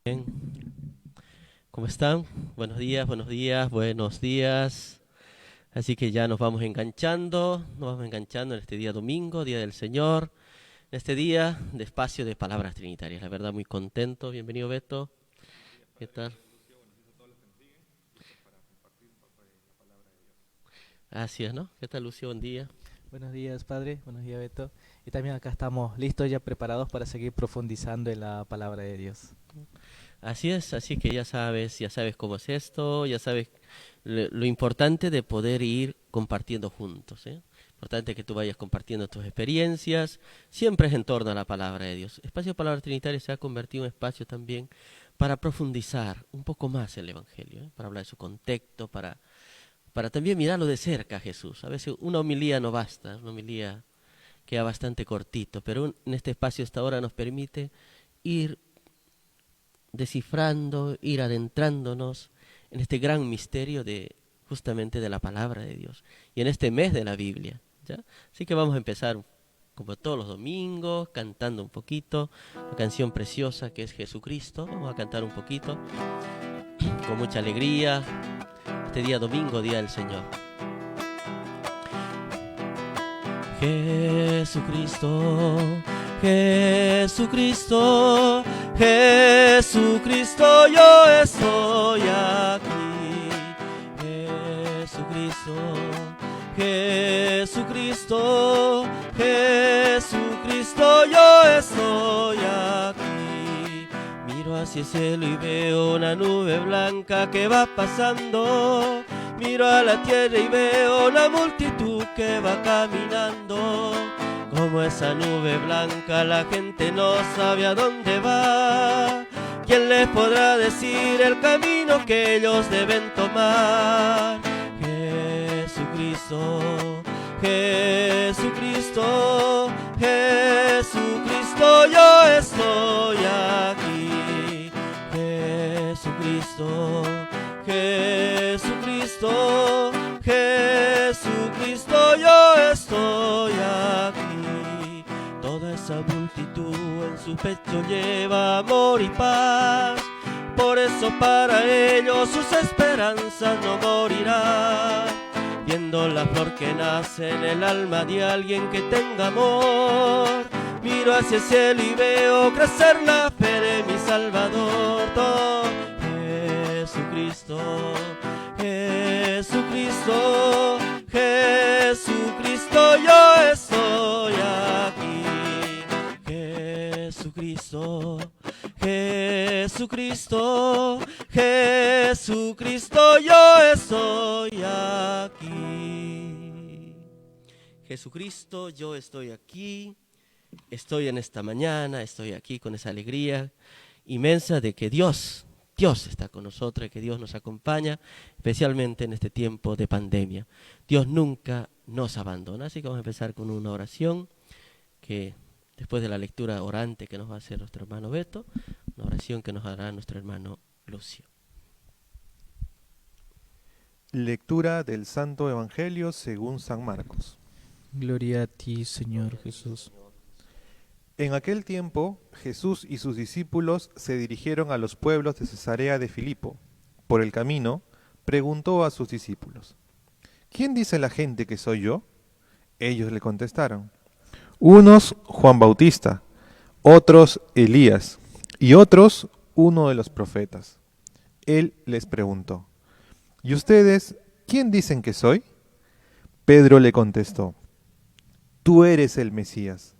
Bien. ¿Cómo están? Buenos días, buenos días, buenos días. Así que ya nos vamos enganchando en este día domingo, Día del Señor, en este día de espacio de palabras trinitarias. La verdad, muy contento. Bienvenido, Beto. ¿Qué tal? Así es, ¿no? ¿Qué tal, Lucio? Buen día. Buenos días, padre. Buenos días, Beto. Y también acá estamos listos, ya preparados para seguir profundizando en la palabra de Dios. Así es, así que ya sabes cómo es esto, ya sabes lo importante de poder ir compartiendo juntos, ¿eh? Importante que tú vayas compartiendo tus experiencias, siempre es en torno a la palabra de Dios. Espacio de Palabra Trinitaria se ha convertido en un espacio también para profundizar un poco más el Evangelio, ¿eh? Para hablar de su contexto, para también mirarlo de cerca a Jesús. A veces una homilía no basta, una homilía queda bastante cortito, pero en este espacio esta hora nos permite ir descifrando, ir adentrándonos en este gran misterio de justamente de la palabra de Dios y en este mes de la Biblia, ¿ya? Así que vamos a empezar como todos los domingos cantando un poquito una canción preciosa que es Jesucristo. Vamos a cantar un poquito con mucha alegría este día domingo, Día del Señor. Jesucristo, Jesucristo, Jesucristo, yo estoy aquí. Jesucristo, Jesucristo, Jesucristo, yo estoy aquí. Miro hacia el cielo y veo una nube blanca que va pasando. Miro a la tierra y veo la multitud que va caminando. Como esa nube blanca la gente no sabe a dónde va. ¿Quién les podrá decir el camino que ellos deben tomar? Jesucristo, Jesucristo, Jesucristo, yo estoy aquí. Jesucristo, Jesucristo, Jesucristo, yo estoy aquí. Toda esa multitud en su pecho lleva amor y paz. Por eso para ellos sus esperanzas no morirán. Viendo viendo la flor que nace en el alma de alguien que tenga amor. Miro hacia el cielo y veo crecer la fe de mi Salvador. Jesucristo, Jesucristo, Jesucristo, yo estoy aquí. Jesucristo, Jesucristo, Jesucristo, yo estoy aquí. Jesucristo, yo estoy aquí. Estoy en esta mañana, estoy aquí con esa alegría inmensa de que Dios está con nosotros y que Dios nos acompaña, especialmente en este tiempo de pandemia. Dios nunca nos abandona, así que vamos a empezar con una oración que después de la lectura orante que nos va a hacer nuestro hermano Beto, una oración que nos hará nuestro hermano Lucio. Lectura del Santo Evangelio según San Marcos. Gloria a ti, Señor Jesús. En aquel tiempo, Jesús y sus discípulos se dirigieron a los pueblos de Cesarea de Filipo. Por el camino, preguntó a sus discípulos: ¿Quién dice la gente que soy yo? Ellos le contestaron: unos Juan Bautista, otros Elías, y otros uno de los profetas. Él les preguntó: ¿y ustedes quién dicen que soy? Pedro le contestó: tú eres el Mesías.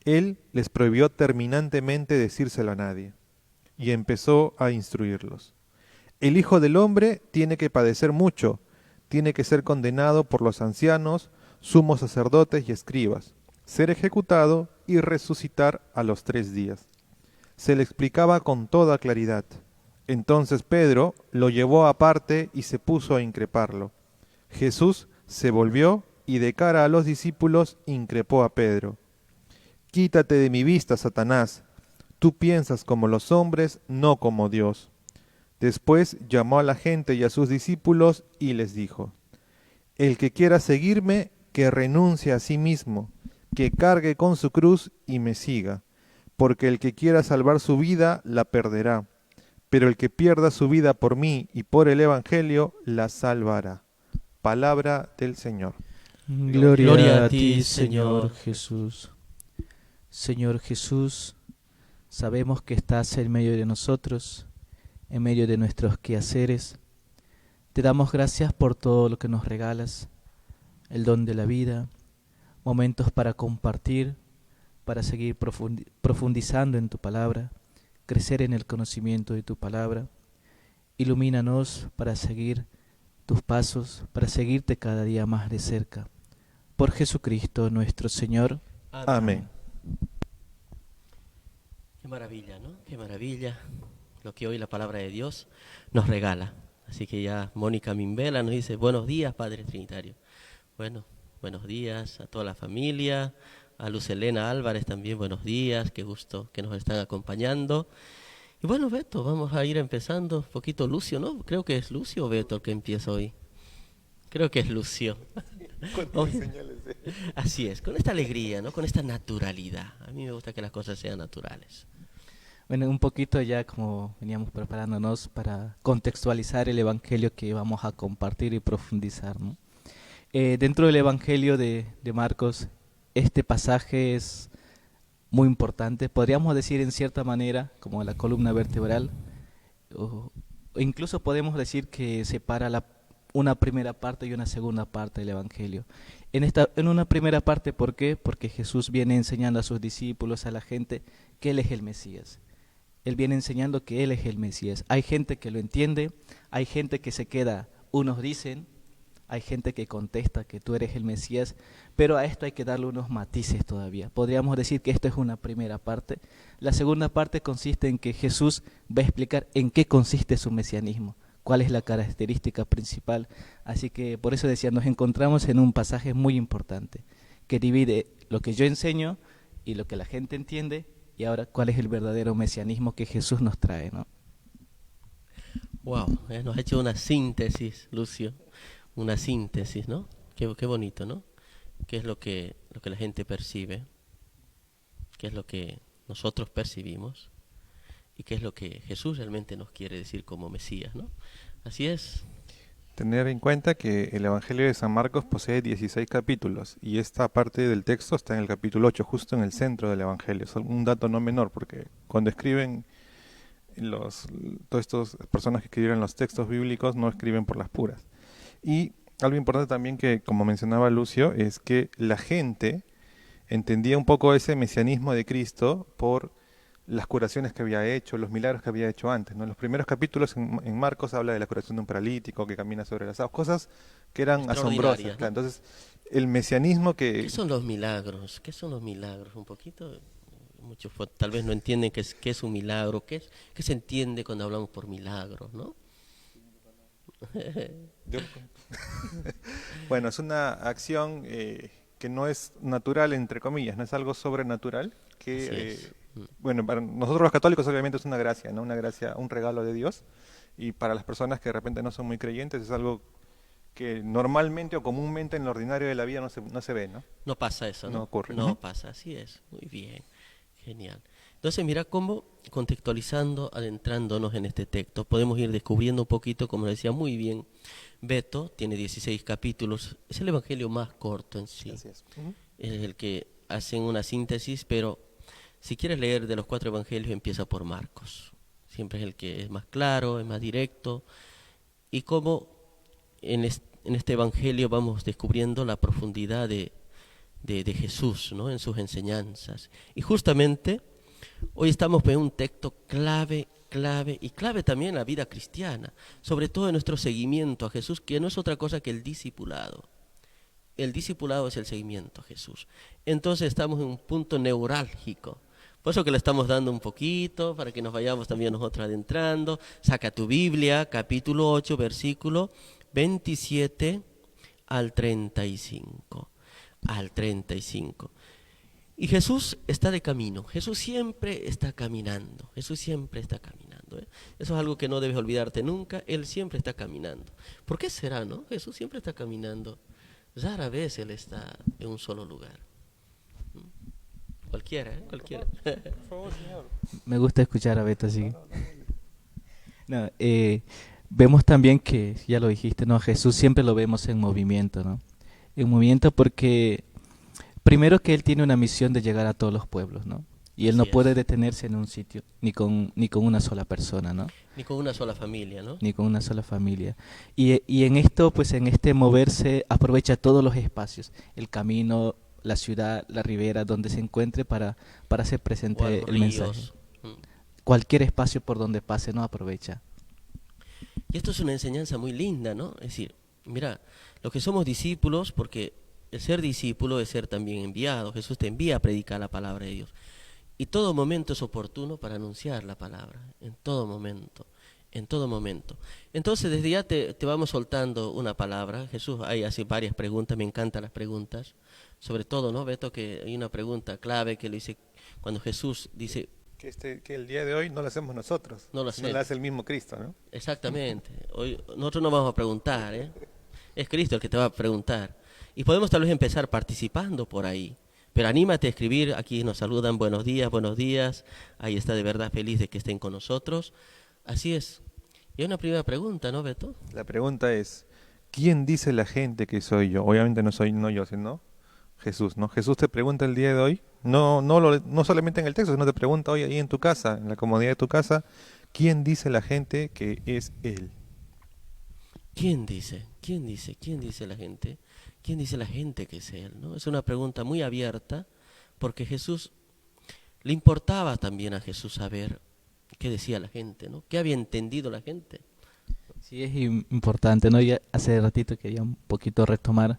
Él les prohibió terminantemente decírselo a nadie, y empezó a instruirlos. El Hijo del Hombre tiene que padecer mucho, tiene que ser condenado por los ancianos, sumos sacerdotes y escribas, ser ejecutado y resucitar a los 3 días. Se le explicaba con toda claridad. Entonces Pedro lo llevó aparte y se puso a increparlo. Jesús se volvió y de cara a los discípulos increpó a Pedro: quítate de mi vista, Satanás. Tú piensas como los hombres, no como Dios. Después llamó a la gente y a sus discípulos y les dijo: el que quiera seguirme, que renuncie a sí mismo, que cargue con su cruz y me siga, porque el que quiera salvar su vida, la perderá, pero el que pierda su vida por mí y por el Evangelio, la salvará. Palabra del Señor. Gloria a ti, Señor Jesús. Señor Jesús, sabemos que estás en medio de nosotros, en medio de nuestros quehaceres. Te damos gracias por todo lo que nos regalas, el don de la vida, momentos para compartir, para seguir profundizando en tu palabra, crecer en el conocimiento de tu palabra. Ilumínanos para seguir tus pasos, para seguirte cada día más de cerca. Por Jesucristo nuestro Señor. Amén. Qué maravilla, ¿no? Qué maravilla lo que hoy la palabra de Dios nos regala. Así que ya Mónica Mimbela nos dice: buenos días, Padre Trinitario. Bueno, buenos días a toda la familia, a Luz Elena Álvarez también, buenos días, qué gusto que nos están acompañando. Y bueno, Beto, vamos a ir empezando un poquito. Lucio, ¿no? Creo que es Lucio o Beto el que empieza hoy. Creo que es Lucio. Así es, con esta alegría, ¿no? Con esta naturalidad. A mí me gusta que las cosas sean naturales. Bueno, un poquito ya como veníamos preparándonos para contextualizar el Evangelio que vamos a compartir y profundizar, ¿no? Dentro del Evangelio de Marcos, este pasaje es muy importante, podríamos decir en cierta manera, como la columna vertebral, o incluso podemos decir que separa una primera parte y una segunda parte del Evangelio. En una primera parte, ¿por qué? Porque Jesús viene enseñando a sus discípulos, a la gente, que Él es el Mesías. Él viene enseñando que Él es el Mesías. Hay gente que lo entiende, hay gente que se queda, unos dicen, hay gente que contesta que tú eres el Mesías, pero a esto hay que darle unos matices todavía. Podríamos decir que esto es una primera parte. La segunda parte consiste en que Jesús va a explicar en qué consiste su mesianismo, cuál es la característica principal. Así que por eso decía, nos encontramos en un pasaje muy importante, que divide lo que yo enseño y lo que la gente entiende, y ahora cuál es el verdadero mesianismo que Jesús nos trae, ¿no? Wow, nos ha hecho una síntesis, Lucio, una síntesis, ¿no? Qué bonito, ¿no? ¿Qué es lo que la gente percibe? ¿Qué es lo que nosotros percibimos? ¿Y qué es lo que Jesús realmente nos quiere decir como Mesías, ¿no? Así es. Tener en cuenta que el Evangelio de San Marcos posee 16 capítulos y esta parte del texto está en el capítulo 8, justo en el centro del Evangelio. Es un dato no menor porque cuando escriben todas estas personas que escribieron los textos bíblicos no escriben por las puras. Y algo importante también que, como mencionaba Lucio, es que la gente entendía un poco ese mesianismo de Cristo por las curaciones que había hecho, los milagros que había hecho antes, ¿no? En los primeros capítulos en Marcos habla de la curación de un paralítico que camina sobre las aguas, cosas que eran asombrosas. Extraordinarias, Claro. ¿no? Entonces, el mesianismo ¿Qué son los milagros? ¿Qué son los milagros? Un poquito, muchos tal vez no entienden qué es un milagro, qué se entiende cuando hablamos por milagros, ¿no? Yo- Bueno, es una acción que no es natural, entre comillas, no es algo sobrenatural, que, Así es. bueno, para nosotros los católicos obviamente es una gracia, ¿no? Una gracia, un regalo de Dios, y para las personas que de repente no son muy creyentes es algo que normalmente o comúnmente en lo ordinario de la vida no se ve, ¿no? No pasa eso, ¿no? No ocurre. No Ujú. pasa, así es. Muy bien, genial. Entonces, mira cómo contextualizando, adentrándonos en este texto, podemos ir descubriendo un poquito, como decía muy bien Beto, tiene 16 capítulos, es el evangelio más corto en sí. Así es. Ujú. Es el que hacen una síntesis, pero si quieres leer de los 4 evangelios, empieza por Marcos. Siempre es el que es más claro, es más directo, y como en este evangelio vamos descubriendo la profundidad de Jesús, ¿no? En sus enseñanzas. Y justamente hoy estamos en un texto clave también en la vida cristiana, sobre todo en nuestro seguimiento a Jesús, que no es otra cosa que el discipulado. El discipulado es el seguimiento a Jesús. Entonces estamos en un punto neurálgico. Por eso que le estamos dando un poquito, para que nos vayamos también nosotros adentrando. Saca tu Biblia, capítulo 8, versículo 27 al 35. Al 35. Y Jesús está de camino, Jesús siempre está caminando, Jesús siempre está caminando, ¿eh? Eso es algo que no debes olvidarte nunca, Él siempre está caminando. ¿Por qué será, no? Jesús siempre está caminando, rara vez Él está en un solo lugar. Cualquiera, ¿eh? Cualquiera. Por favor, señor. Me gusta escuchar a Beto así. No, vemos también que, ya lo dijiste, ¿no? Jesús siempre lo vemos en movimiento, ¿no? En movimiento porque, primero que Él tiene una misión de llegar a todos los pueblos, ¿no? Y Él no Así puede es. detenerse en un sitio, ni con una sola persona, ¿no? Ni con una sola familia, ¿no? Ni con una sola familia. Y en esto, pues en este moverse, aprovecha todos los espacios, el camino, la ciudad, la ribera, donde se encuentre para hacer O a presente los el mensaje. ríos. Cualquier espacio por donde pase, no aprovecha. Y esto es una enseñanza muy linda, ¿no? Es decir, mira, los que somos discípulos, porque el ser discípulo es ser también enviado. Jesús te envía a predicar la palabra de Dios. Y todo momento es oportuno para anunciar la palabra, en todo momento, en todo momento. Entonces, desde ya te vamos soltando una palabra. Jesús, hay así varias preguntas, me encantan las preguntas. Sobre todo, ¿no, Beto? Que hay una pregunta clave que le dice, cuando Jesús dice, Que el día de hoy no lo hacemos nosotros, No lo sino lo hacemos. hace el mismo Cristo, ¿no? exactamente, hoy nosotros no vamos a preguntar, ¿eh? Es Cristo el que te va a preguntar. Y podemos tal vez empezar participando por ahí. Pero anímate a escribir, aquí nos saludan buenos días, ahí está de verdad feliz de que estén con nosotros. Así es. Y hay una primera pregunta, ¿no, Beto? La pregunta es, ¿quién dice la gente que soy yo? Obviamente no yo, sino Jesús, ¿no? Jesús te pregunta el día de hoy, no solamente en el texto, sino te pregunta hoy ahí en tu casa, en la comodidad de tu casa, ¿quién dice la gente que es Él? ¿Quién dice? ¿Quién dice? ¿Quién dice la gente? ¿Quién dice la gente que es Él? ¿No? Es una pregunta muy abierta, porque Jesús, le importaba también a Jesús saber qué decía la gente, ¿no? ¿Qué había entendido la gente? Sí, es importante, ¿no? Ya hace ratito quería un poquito retomar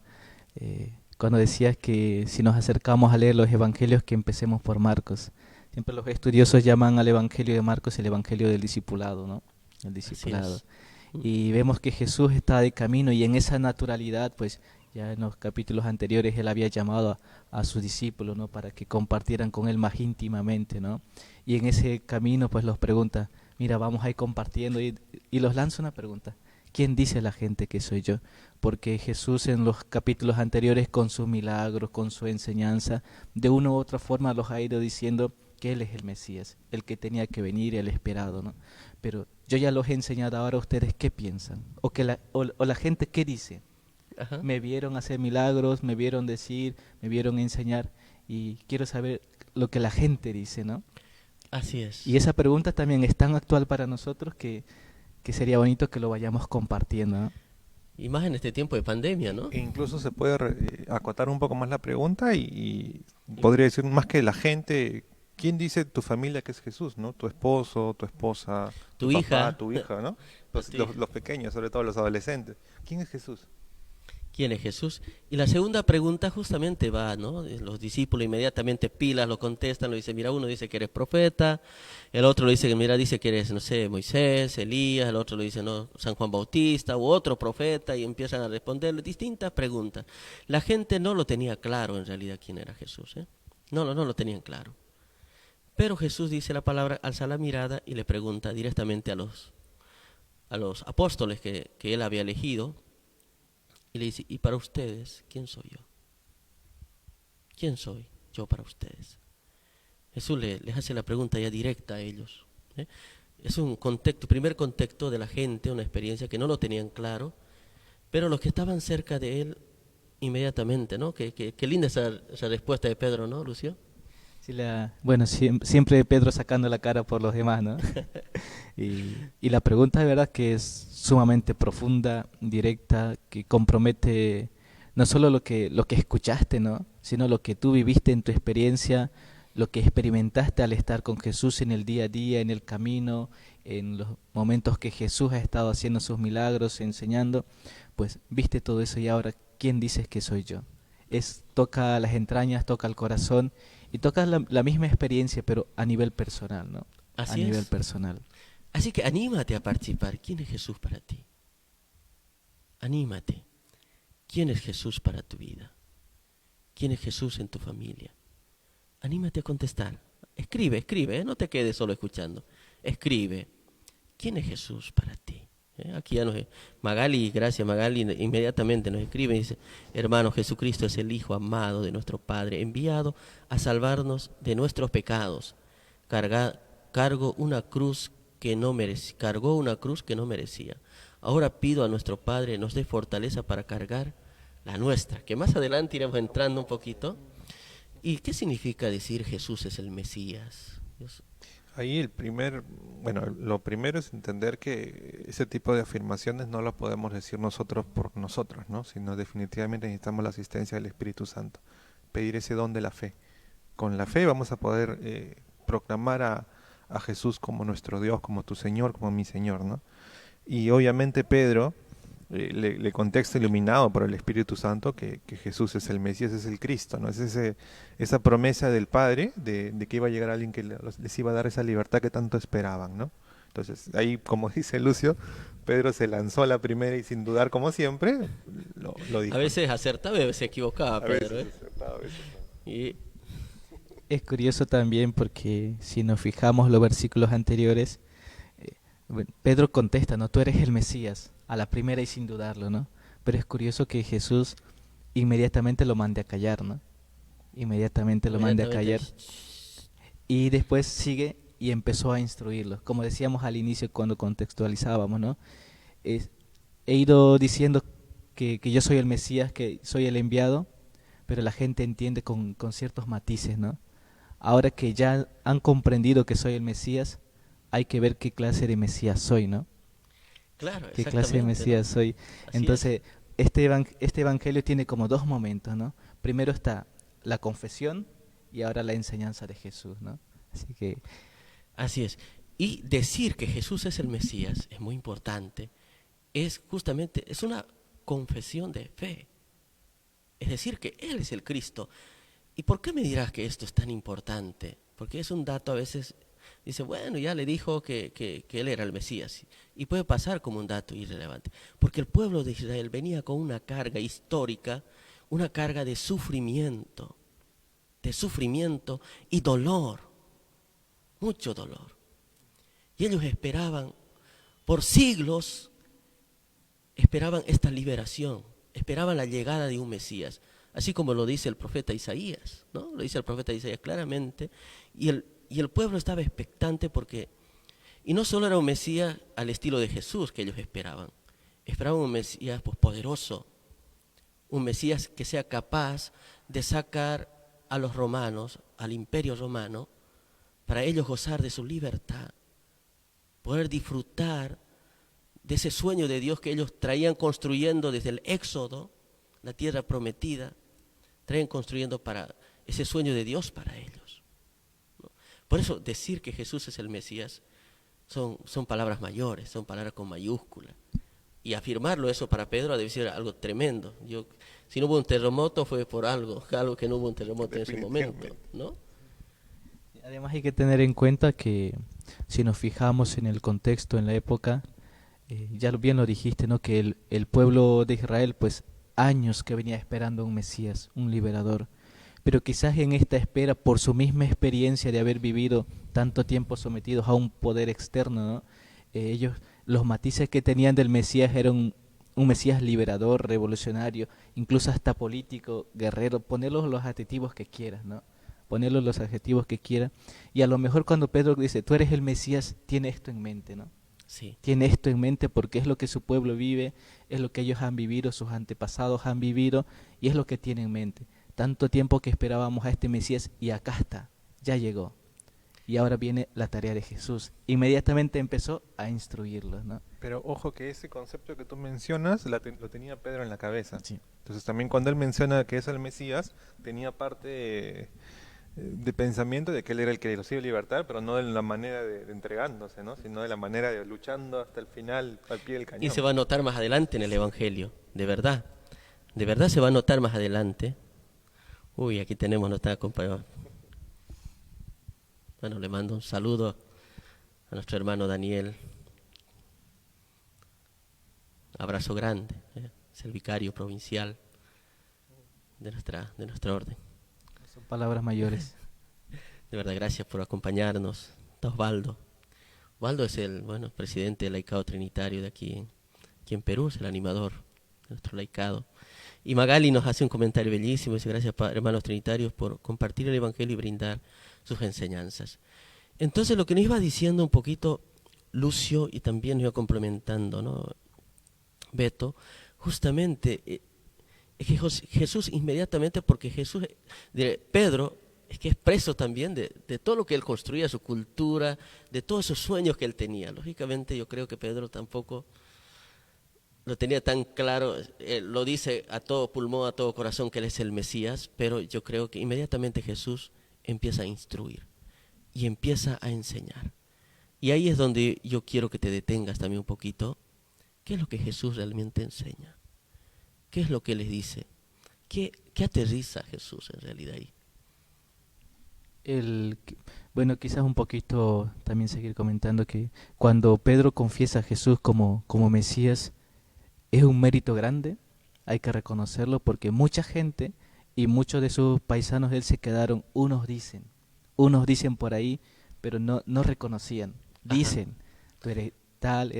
cuando decías que si nos acercamos a leer los evangelios, que empecemos por Marcos. Siempre los estudiosos llaman al evangelio de Marcos el evangelio del discipulado, ¿no? El discipulado. es. Y vemos que Jesús está de camino y en esa naturalidad, pues ya en los capítulos anteriores Él había llamado a sus discípulos, ¿no? Para que compartieran con Él más íntimamente, ¿no? Y en ese camino, pues los pregunta, mira, vamos a ir compartiendo y los lanza una pregunta. ¿Quién dice la gente que soy yo? Porque Jesús en los capítulos anteriores, con sus milagros, con su enseñanza, de una u otra forma los ha ido diciendo que Él es el Mesías, el que tenía que venir, el esperado, ¿no? pero yo ya los he enseñado, ahora ustedes qué piensan, o la gente qué dice. Ajá. Me vieron hacer milagros, me vieron decir, me vieron enseñar, y quiero saber lo que la gente dice, ¿no? Así es. Y esa pregunta también es tan actual para nosotros que sería bonito que lo vayamos compartiendo, ¿no? Y más en este tiempo de pandemia, ¿no? E incluso se puede acotar un poco más la pregunta y podría decir más que la gente, ¿quién dice tu familia que es Jesús, no? Tu esposo, tu esposa, Tu papá, hija. tu hija, ¿no? Los, Tu los, hija. los pequeños, sobre todo los adolescentes. ¿Quién es Jesús? ¿Quién es Jesús? Y la segunda pregunta justamente va, ¿no? Los discípulos inmediatamente pilas, lo contestan, lo dicen, mira, uno dice que eres profeta, el otro lo dice, mira, dice que eres, no sé, Moisés, Elías, el otro lo dice, no, San Juan Bautista u otro profeta, y empiezan a responderle distintas preguntas. La gente no lo tenía claro en realidad quién era Jesús, ¿eh? No lo tenían claro. Pero Jesús dice la palabra, alza la mirada y le pregunta directamente a los apóstoles que él había elegido, y le dice, ¿y para ustedes quién soy yo? ¿Quién soy yo para ustedes? Jesús les hace la pregunta ya directa a ellos, ¿eh? Es un contexto, primer contexto de la gente, una experiencia que no lo tenían claro, pero los que estaban cerca de él inmediatamente, ¿no? Qué linda esa respuesta de Pedro, ¿no, Lucio? Sí, bueno, siempre Pedro sacando la cara por los demás, ¿no? Y la pregunta de verdad que es sumamente profunda, directa, que compromete no solo lo que escuchaste, ¿no? Sino lo que tú viviste en tu experiencia, lo que experimentaste al estar con Jesús en el día a día, en el camino, en los momentos que Jesús ha estado haciendo sus milagros, enseñando, pues viste todo eso y ahora, ¿quién dices que soy yo? Toca las entrañas, toca el corazón y toca la misma experiencia, pero a nivel personal, ¿no? A Así nivel es. personal. Así que anímate a participar. ¿Quién es Jesús para ti? Anímate. ¿Quién es Jesús para tu vida? ¿Quién es Jesús en tu familia? Anímate a contestar. Escribe, ¿eh? No te quedes solo escuchando. Escribe. ¿Quién es Jesús para ti? Aquí ya Magali, gracias Magali, inmediatamente nos escribe y dice, hermano, Jesucristo es el Hijo amado de nuestro Padre, enviado a salvarnos de nuestros pecados. Cargó una cruz que no merecía. Ahora pido a nuestro Padre nos dé fortaleza para cargar la nuestra, que más adelante iremos entrando un poquito. ¿Y qué significa decir Jesús es el Mesías? Ahí lo primero es entender que ese tipo de afirmaciones no lo podemos decir nosotros por nosotros, ¿no? Sino definitivamente necesitamos la asistencia del Espíritu Santo, pedir ese don de la fe. Con la fe vamos a poder proclamar a Jesús como nuestro Dios, como tu Señor, como mi Señor, ¿no? Y obviamente Pedro le contesta iluminado por el Espíritu Santo que Jesús es el Mesías, es el Cristo, ¿no? Es esa promesa del Padre de que iba a llegar alguien que les iba a dar esa libertad que tanto esperaban, ¿no? Entonces ahí, como dice Lucio, Pedro se lanzó a la primera y sin dudar, como siempre, lo dijo. A veces acertaba y a veces equivocaba, Pedro, ¿eh? Acertado, a veces no. Y Es curioso también porque si nos fijamos los versículos anteriores, Pedro contesta, ¿no? Tú eres el Mesías, a la primera y sin dudarlo, ¿no? Pero es curioso que Jesús inmediatamente lo mande a callar, ¿no? Inmediatamente lo mande a callar. Y después sigue y empezó a instruirlos. Como decíamos al inicio cuando contextualizábamos, ¿no? He ido diciendo que yo soy el Mesías, que soy el enviado, pero la gente entiende con ciertos matices, ¿no? Ahora que ya han comprendido que soy el Mesías, hay que ver qué clase de Mesías soy, ¿no? claro, ¿Qué clase de exactamente, Mesías ¿no? soy? Así Entonces, este evangelio tiene como dos momentos, ¿no? Primero está la confesión y ahora la enseñanza de Jesús, ¿no? Así que Así es. Y decir que Jesús es el Mesías es muy importante. Es una confesión de fe. Es decir, que Él es el Cristo. ¿Y por qué me dirás que esto es tan importante? Porque es un dato a veces, dice, bueno, ya le dijo que Él era el Mesías. Y puede pasar como un dato irrelevante. Porque el pueblo de Israel venía con una carga histórica, una carga de sufrimiento y dolor, mucho dolor. Y ellos esperaban, por siglos, esperaban esta liberación, esperaban la llegada de un Mesías, así como lo dice el profeta Isaías, ¿no? Lo dice el profeta Isaías claramente, y el pueblo estaba expectante porque Y no solo era un Mesías al estilo de Jesús que ellos esperaban un Mesías pues, poderoso, un Mesías que sea capaz de sacar a los romanos, al imperio romano, para ellos gozar de su libertad, poder disfrutar de ese sueño de Dios que ellos traían construyendo desde el Éxodo, la tierra prometida, traían construyendo para ese sueño de Dios para ellos, ¿no? Por eso decir que Jesús es el Mesías son palabras mayores, son palabras con mayúscula. Y afirmarlo eso para Pedro debe ser algo tremendo. Si no hubo un terremoto fue por algo que no hubo un terremoto en ese momento, ¿no? Además hay que tener en cuenta que si nos fijamos en el contexto, en la época, ya bien lo dijiste, ¿no? Que el pueblo de Israel, pues años que venía esperando un Mesías, un liberador, pero quizás en esta espera, por su misma experiencia de haber vivido tanto tiempo sometidos a un poder externo, ¿no? Ellos, los matices que tenían del Mesías eran un Mesías liberador, revolucionario, incluso hasta político, guerrero, ponerlos los adjetivos que quieras, ¿no? Ponerlos los adjetivos que quieras. Y a lo mejor cuando Pedro dice, tú eres el Mesías, tiene esto en mente, ¿no? Sí. Tiene esto en mente porque es lo que su pueblo vive, es lo que ellos han vivido, sus antepasados han vivido, y es lo que tiene en mente. Tanto tiempo que esperábamos a este Mesías y acá está, ya llegó. Y ahora viene la tarea de Jesús. Inmediatamente empezó a instruirlos, ¿no? Pero ojo que ese concepto que tú mencionas lo tenía Pedro en la cabeza. Sí. Entonces también cuando él menciona que es el Mesías, tenía parte de pensamiento de que él era el que los iba a libertar, pero no de la manera de entregándose, ¿no? Sino de la manera de luchando hasta el final al pie del cañón. Y se va a notar más adelante en el Evangelio, de verdad se va a notar más adelante. Uy, aquí tenemos nuestra compañera. Bueno, le mando un saludo a nuestro hermano Daniel. Abrazo grande, es el vicario provincial de nuestra orden. Son palabras mayores. De verdad, gracias por acompañarnos. Está Osvaldo. Osvaldo es el presidente del laicado trinitario de aquí en Perú, es el animador de nuestro laicado. Y Magali nos hace un comentario bellísimo, dice gracias hermanos trinitarios por compartir el Evangelio y brindar sus enseñanzas. Entonces lo que nos iba diciendo un poquito Lucio y también nos iba complementando, ¿no? Beto, justamente es que Jesús inmediatamente, porque Pedro es que es preso también de todo lo que él construía, su cultura, de todos esos sueños que él tenía. Lógicamente yo creo que Pedro tampoco lo tenía tan claro, lo dice a todo pulmón, a todo corazón que él es el Mesías, pero yo creo que inmediatamente Jesús empieza a instruir y empieza a enseñar. Y ahí es donde yo quiero que te detengas también un poquito. ¿Qué es lo que Jesús realmente enseña? ¿Qué es lo que les dice? ¿Qué aterriza Jesús en realidad ahí? Bueno, quizás un poquito también seguir comentando que cuando Pedro confiesa a Jesús como Mesías, es un mérito grande, hay que reconocerlo, porque mucha gente y muchos de sus paisanos de él se quedaron, unos dicen por ahí, pero no reconocían, dicen, tú eres tal,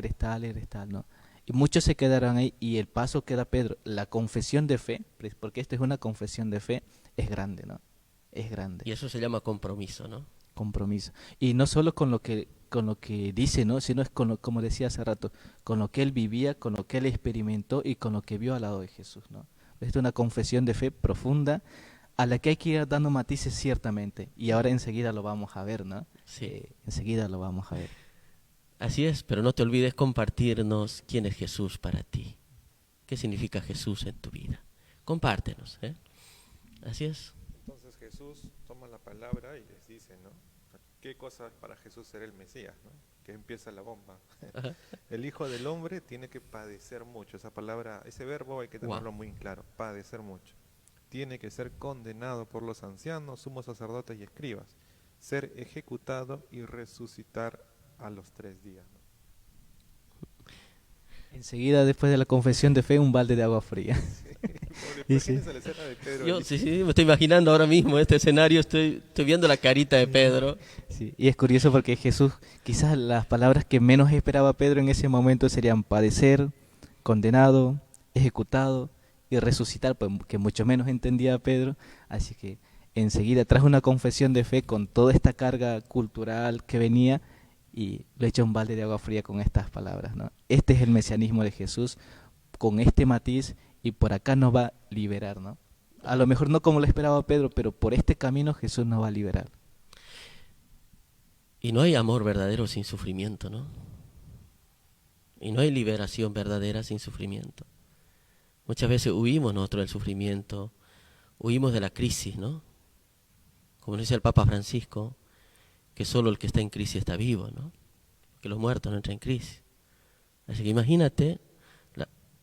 ¿no? Y muchos se quedaron ahí, y el paso que da Pedro, la confesión de fe, porque esto es una confesión de fe, es grande, ¿no? Es grande. Y eso se llama compromiso, ¿no? Compromiso. Y no solo con lo que dice, ¿no? Sino es como decía hace rato, con lo que él vivía, con lo que él experimentó y con lo que vio al lado de Jesús, ¿no? Es una confesión de fe profunda a la que hay que ir dando matices ciertamente. Y ahora enseguida lo vamos a ver, ¿no? Sí. Enseguida lo vamos a ver. Así es, pero no te olvides compartirnos quién es Jesús para ti. ¿Qué significa Jesús en tu vida? Compártenos, ¿eh? Así es. Entonces Jesús toma la palabra y les dice, ¿no? ¿Qué cosa para Jesús ser el Mesías, ¿no? Que empieza la bomba. El Hijo del Hombre tiene que padecer mucho. Esa palabra, ese verbo hay que tenerlo muy claro. Padecer mucho. Tiene que ser condenado por los ancianos, sumos sacerdotes y escribas. Ser ejecutado y resucitar a los 3 días, ¿no? Enseguida, después de la confesión de fe, un balde de agua fría. Sí. La escena de Pedro. Yo sí, me estoy imaginando ahora mismo este escenario, estoy viendo la carita de Pedro. Sí, y es curioso porque Jesús, quizás las palabras que menos esperaba Pedro en ese momento serían padecer, condenado, ejecutado y resucitar, pues, que mucho menos entendía Pedro. Así que enseguida, tras una confesión de fe con toda esta carga cultural que venía, y le echa un balde de agua fría con estas palabras, ¿no? Este es el mesianismo de Jesús, con este matiz, y por acá nos va a liberar, ¿no? A lo mejor no como lo esperaba Pedro, pero por este camino Jesús nos va a liberar. Y no hay amor verdadero sin sufrimiento, ¿no? Y no hay liberación verdadera sin sufrimiento. Muchas veces huimos nosotros del sufrimiento, huimos de la crisis, ¿no? Como dice el Papa Francisco, que solo el que está en crisis está vivo, ¿no? Que los muertos no entran en crisis. Así que imagínate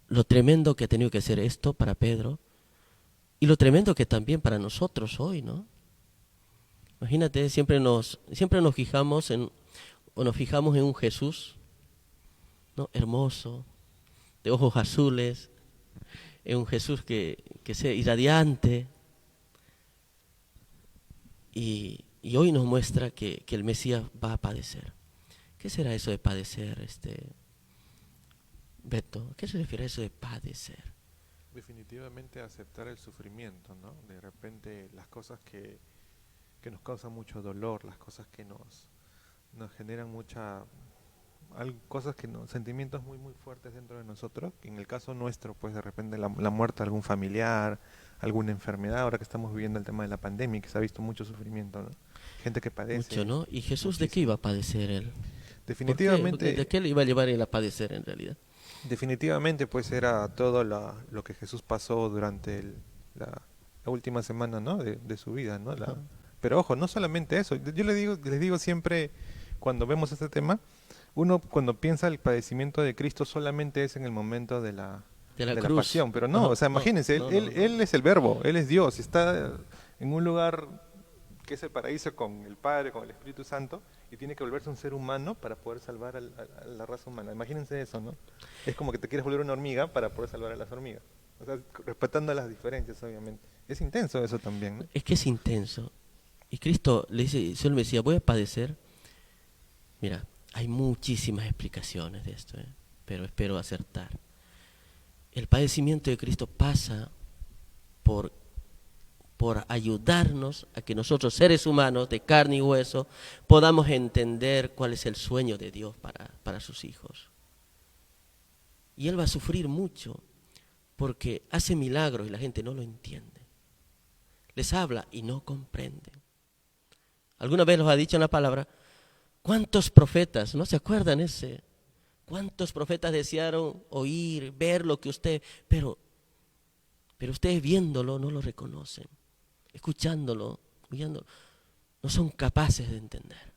lo tremendo que ha tenido que ser esto para Pedro y lo tremendo que también para nosotros hoy, ¿no? Imagínate, siempre nos fijamos en un Jesús, ¿no? Hermoso, de ojos azules, en un Jesús que sea irradiante. Y hoy nos muestra que el Mesías va a padecer. ¿Qué será eso de padecer, Beto? ¿A qué se refiere a eso de padecer? Definitivamente aceptar el sufrimiento, ¿no? De repente las cosas que nos causan mucho dolor, las cosas que nos generan cosas sentimientos muy muy fuertes dentro de nosotros. En el caso nuestro, pues de repente la muerte de algún familiar, alguna enfermedad, ahora que estamos viviendo el tema de la pandemia, que se ha visto mucho sufrimiento, ¿no? Gente que padece. Mucho, ¿no? ¿Y Jesús muchísimo. de qué iba a padecer él? Definitivamente. ¿De qué le iba a llevar él a padecer en realidad? Definitivamente, pues era todo lo que Jesús pasó durante la última semana, ¿no? de su vida, ¿no? Pero ojo, no solamente eso. Yo les digo siempre, cuando vemos este tema, uno cuando piensa el padecimiento de Cristo solamente es en el momento de la cruz. pasión, pero no, o sea, imagínense, él es el Verbo, Él es Dios, está en un lugar que es el paraíso con el Padre, con el Espíritu Santo, y tiene que volverse un ser humano para poder salvar a la raza humana. Imagínense eso, ¿no? Es como que te quieres volver una hormiga para poder salvar a las hormigas. O sea, respetando las diferencias, obviamente. Es intenso eso también, ¿no? Es que es intenso. Y Cristo le dice, Señor me decía, voy a padecer. Mira, hay muchísimas explicaciones de esto, pero espero acertar. El padecimiento de Cristo pasa por ayudarnos a que nosotros, seres humanos de carne y hueso, podamos entender cuál es el sueño de Dios para sus hijos. Y Él va a sufrir mucho porque hace milagros y la gente no lo entiende. Les habla y no comprenden. Alguna vez los ha dicho en la palabra, ¿cuántos profetas, no se acuerdan ese? ¿Cuántos profetas desearon oír, ver lo que usted, pero ustedes viéndolo no lo reconocen, escuchándolo, oyéndolo, no son capaces de entender.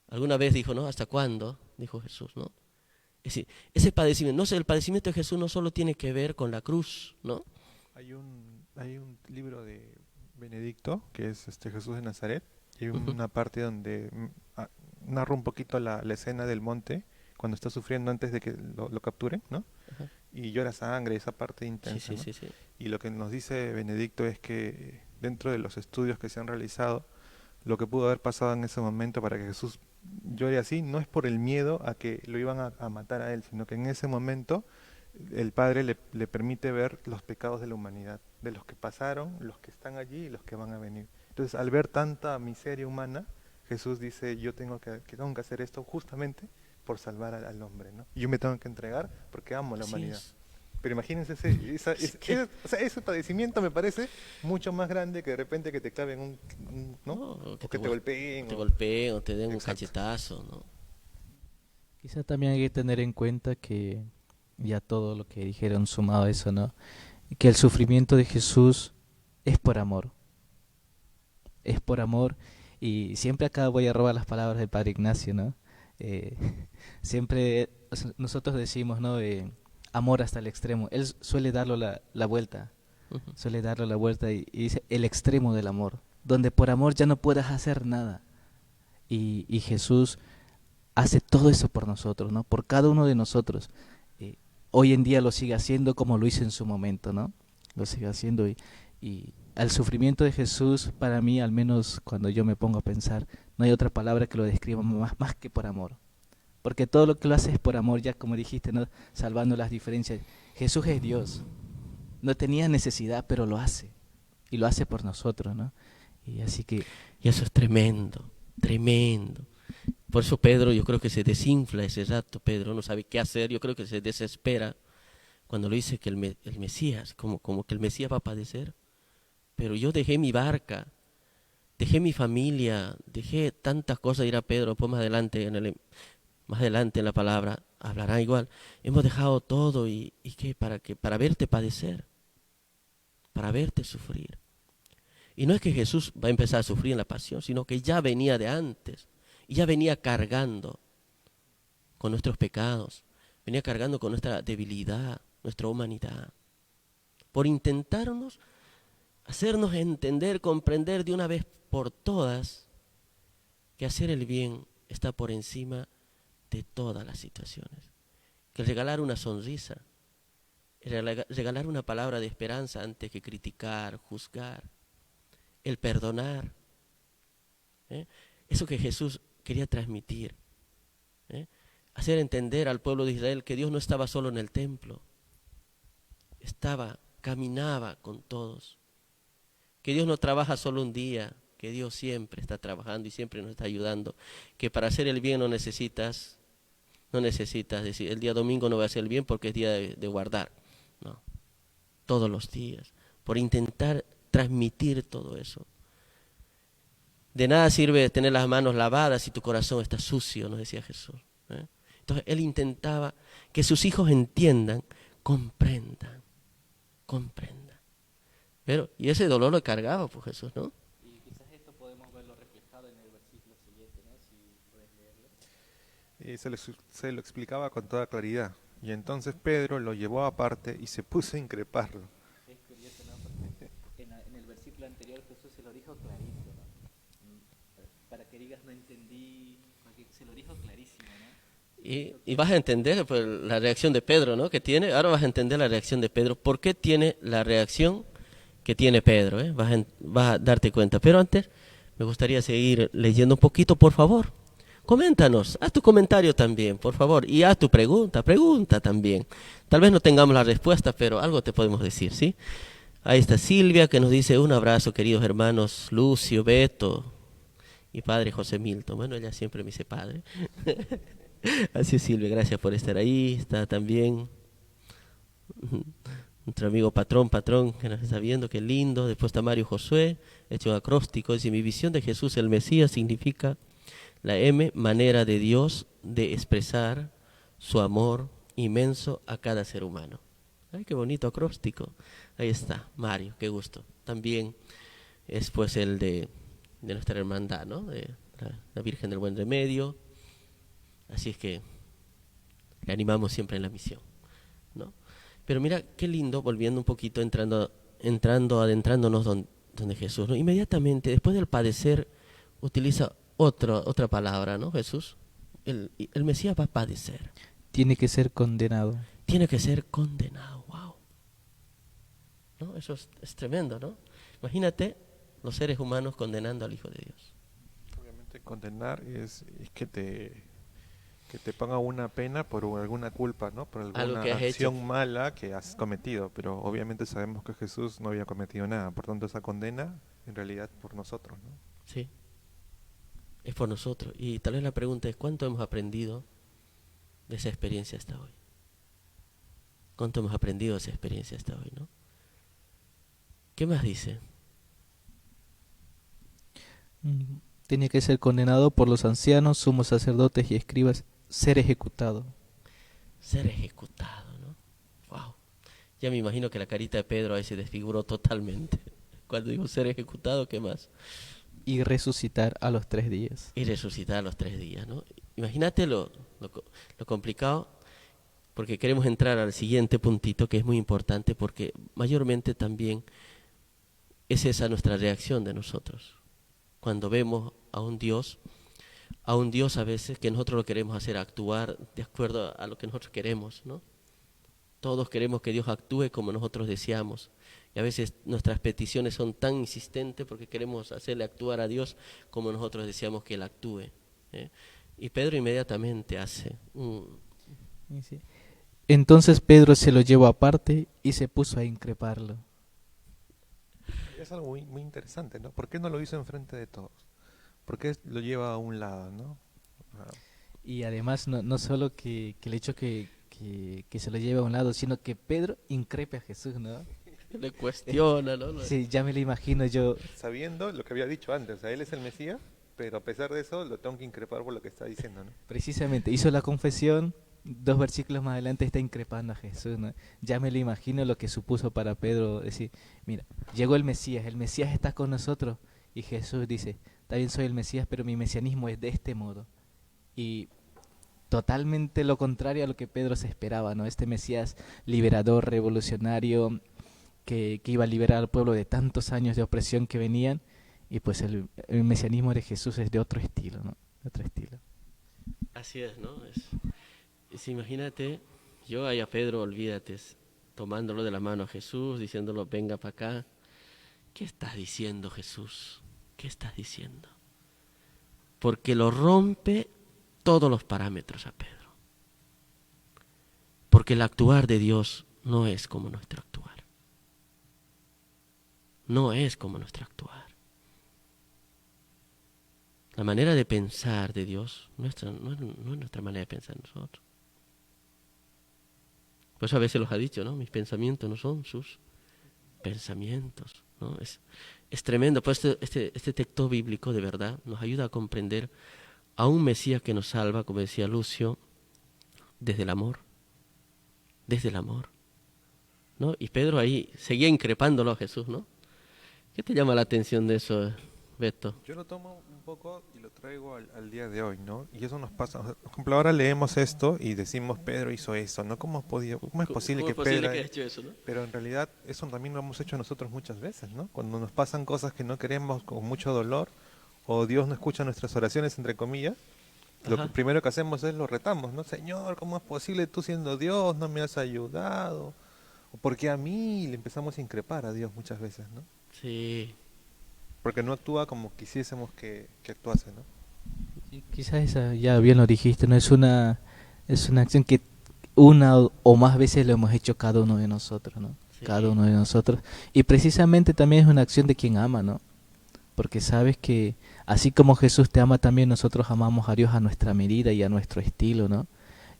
Alguna vez dijo, ¿no? ¿Hasta cuándo? Dijo Jesús, ¿no? Es decir, ese padecimiento, no sé, el padecimiento de Jesús no solo tiene que ver con la cruz, ¿no? Hay un libro de Benedicto, que es Jesús de Nazaret, y hay una parte donde narra un poquito la escena del monte, cuando está sufriendo antes de que lo capturen, ¿no? Ajá. Y llora sangre, esa parte intensa, ¿no? Sí. Y lo que nos dice Benedicto es que dentro de los estudios que se han realizado, lo que pudo haber pasado en ese momento para que Jesús llore así, no es por el miedo a que lo iban a matar a él, sino que en ese momento el Padre le permite ver los pecados de la humanidad, de los que pasaron, los que están allí y los que van a venir. Entonces, al ver tanta miseria humana, Jesús dice, yo tengo que hacer esto justamente por salvar al hombre, ¿no? Y yo me tengo que entregar porque amo a la humanidad. Pero imagínense ese padecimiento me parece mucho más grande que de repente que te claven ¿no? O que te golpeen. O te den un cachetazo, ¿no? Quizá también hay que tener en cuenta que ya todo lo que dijeron sumado a eso, ¿no? Que el sufrimiento de Jesús es por amor. Es por amor. Y siempre acá voy a robar las palabras del Padre Ignacio, ¿no? Siempre nosotros decimos, ¿no? Amor hasta el extremo. Él suele darlo la vuelta. Suele darle la vuelta y dice el extremo del amor. Donde por amor ya no puedas hacer nada. Y Jesús hace todo eso por nosotros, ¿no? Por cada uno de nosotros. Hoy en día lo sigue haciendo como lo hizo en su momento, ¿no? Lo sigue haciendo y al sufrimiento de Jesús, para mí, al menos cuando yo me pongo a pensar, no hay otra palabra que lo describa más que por amor. Porque todo lo que lo hace es por amor, ya como dijiste, ¿no? Salvando las diferencias. Jesús es Dios. No tenía necesidad, pero lo hace. Y lo hace por nosotros, ¿no? Y así que... Y eso es tremendo, tremendo. Por eso Pedro, yo creo que se desinfla ese rato. Pedro no sabe qué hacer, yo creo que se desespera cuando le dice que el Mesías, como que el Mesías va a padecer. Pero yo dejé mi barca, dejé mi familia, dejé tantas cosas, dirá Pedro, después más adelante en la palabra hablará igual. Hemos dejado todo y ¿qué? Para verte padecer, para verte sufrir. Y no es que Jesús va a empezar a sufrir en la pasión, sino que ya venía de antes, y ya venía cargando con nuestros pecados, venía cargando con nuestra debilidad, nuestra humanidad, por intentarnos hacernos entender, comprender de una vez por todas que hacer el bien está por encima de todas las situaciones. Que regalar una sonrisa, regalar una palabra de esperanza antes que criticar, juzgar, el perdonar. Eso que Jesús quería transmitir. Hacer entender al pueblo de Israel que Dios no estaba solo en el templo, caminaba con todos. Que Dios no trabaja solo un día, que Dios siempre está trabajando y siempre nos está ayudando. Que para hacer el bien no necesitas decir, el día domingo no voy a hacer el bien porque es día de guardar. No, todos los días, por intentar transmitir todo eso. De nada sirve tener las manos lavadas si tu corazón está sucio, nos decía Jesús. Entonces él intentaba que sus hijos entiendan, comprendan. Y ese dolor lo cargaba por Jesús, ¿no? Y quizás esto podemos verlo reflejado en el versículo siguiente, ¿no? Si puedes leerlo. Se lo explicaba con toda claridad. Y entonces Pedro lo llevó aparte y se puso a increparlo. Es curioso, ¿no? Porque en el versículo anterior Jesús se lo dijo clarito, ¿no? Para que digas no entendí, porque se lo dijo clarísimo, ¿no? Y vas a entender pues, la reacción de Pedro, ¿no? Que tiene. Ahora vas a entender la reacción de Pedro. ¿Por qué tiene la reacción que tiene Pedro? Vas a darte cuenta. Pero antes me gustaría seguir leyendo un poquito, por favor. Coméntanos, haz tu comentario también, por favor. Y haz tu pregunta también. Tal vez no tengamos la respuesta, pero algo te podemos decir, ¿sí? Ahí está Silvia que nos dice un abrazo, queridos hermanos Lucio, Beto y padre José Milton. Bueno, ella siempre me dice padre. Así es, Silvia, gracias por estar ahí. Está también nuestro amigo patrón, que nos está viendo, qué lindo. Después está Mario Josué, hecho un acróstico. Dice, mi visión de Jesús el Mesías significa la manera de Dios de expresar su amor inmenso a cada ser humano. Ay, qué bonito acróstico. Ahí está, Mario, qué gusto. También es pues el de nuestra hermandad, ¿no? De la Virgen del Buen Remedio. Así es que le animamos siempre en la misión, ¿no? Pero mira qué lindo, volviendo un poquito, adentrándonos donde Jesús, ¿no? Inmediatamente después del padecer utiliza otra palabra, ¿no? Jesús, el Mesías va a padecer. Tiene que ser condenado. Tiene que ser condenado, wow. ¿No? Eso es tremendo, ¿no? Imagínate los seres humanos condenando al Hijo de Dios. Obviamente condenar es que te ponga una pena por alguna culpa, ¿no? Por alguna acción mala que has cometido, pero obviamente sabemos que Jesús no había cometido nada, por tanto esa condena en realidad es por nosotros, ¿no? Sí, es por nosotros. Y tal vez la pregunta es, ¿cuánto hemos aprendido de esa experiencia hasta hoy? ¿Cuánto hemos aprendido de esa experiencia hasta hoy, no? ¿Qué más dice? Tiene que ser condenado por los ancianos, sumos sacerdotes y escribas, ser ejecutado. Ser ejecutado, ¿no? Wow. Ya me imagino que la carita de Pedro ahí se desfiguró totalmente. Cuando digo ser ejecutado, ¿qué más? Y resucitar a los 3 días. Y resucitar a los 3 días, ¿no? Imagínate lo complicado, porque queremos entrar al siguiente puntito que es muy importante, porque mayormente también es esa nuestra reacción de nosotros. Cuando vemos a un Dios a veces que nosotros lo queremos hacer actuar de acuerdo a lo que nosotros queremos, ¿no? Todos queremos que Dios actúe como nosotros deseamos. Y a veces nuestras peticiones son tan insistentes porque queremos hacerle actuar a Dios como nosotros deseamos que Él actúe. Y Pedro inmediatamente hace. Sí. Entonces Pedro se lo llevó aparte y se puso a increparlo. Es algo muy, muy interesante, ¿no? ¿Por qué no lo hizo enfrente de todos? ¿Por qué lo lleva a un lado, ¿no? Ah, Y además no solo que el hecho que se lo lleve a un lado, sino que Pedro increpe a Jesús, ¿no? Le cuestiona, ¿no? Sí, ya me lo imagino yo. sabiendo lo que había dicho antes, o sea, él es el Mesías, pero a pesar de eso lo tengo que increpar por lo que está diciendo, ¿no? Precisamente, hizo la confesión, 2 versículos más adelante está increpando a Jesús, ¿no? Ya me lo imagino lo que supuso para Pedro decir, mira, llegó el Mesías está con nosotros. Y Jesús dice, está bien soy el Mesías, pero mi mesianismo es de este modo. Y totalmente lo contrario a lo que Pedro se esperaba, ¿no? Este Mesías liberador, revolucionario, que iba a liberar al pueblo de tantos años de opresión que venían, y pues el mesianismo de Jesús es de otro estilo, ¿no? De otro estilo. Así es, ¿no? Imagínate, yo ahí a Pedro, olvídate, tomándolo de la mano a Jesús, diciéndolo, venga para acá. ¿Qué estás diciendo, Jesús? ¿Qué estás diciendo? Porque lo rompe todos los parámetros a Pedro. Porque el actuar de Dios no es como nuestro actuar. No es como nuestro actuar. La manera de pensar de Dios no es nuestra manera de pensar nosotros. Por eso a veces los ha dicho, ¿no? Mis pensamientos no son sus pensamientos, ¿no? Es tremendo. Pues este texto bíblico de verdad nos ayuda a comprender a un Mesías que nos salva, como decía Lucio, desde el amor. Desde el amor, ¿no? Y Pedro ahí seguía increpándolo a Jesús, ¿no? ¿Qué te llama la atención de eso, Beto? Yo lo tomo un poco y lo traigo al día de hoy, ¿no? Y eso nos pasa. O sea, por ejemplo, ahora leemos esto y decimos, Pedro hizo eso, ¿no? ¿Cómo es posible ¿Cómo que es posible Pedro... que haya hecho eso, no? Pero en realidad eso también lo hemos hecho nosotros muchas veces, ¿no? Cuando nos pasan cosas que no queremos con mucho dolor o Dios no escucha nuestras oraciones, entre comillas, lo que Ajá. primero que hacemos es lo retamos, ¿no? Señor, ¿cómo es posible tú siendo Dios no me has ayudado? ¿O por qué a mí? Le empezamos a increpar a Dios muchas veces, ¿no? Sí, Porque no actúa como quisiésemos que actuase, ¿no? Sí, quizás esa, ya bien lo dijiste, no es una acción que una o más veces lo hemos hecho cada uno de nosotros, ¿no? Cada sí, uno de nosotros. Y precisamente también es una acción de quien ama, ¿no? Porque sabes que así como Jesús te ama, también nosotros amamos a Dios a nuestra medida y a nuestro estilo, ¿no?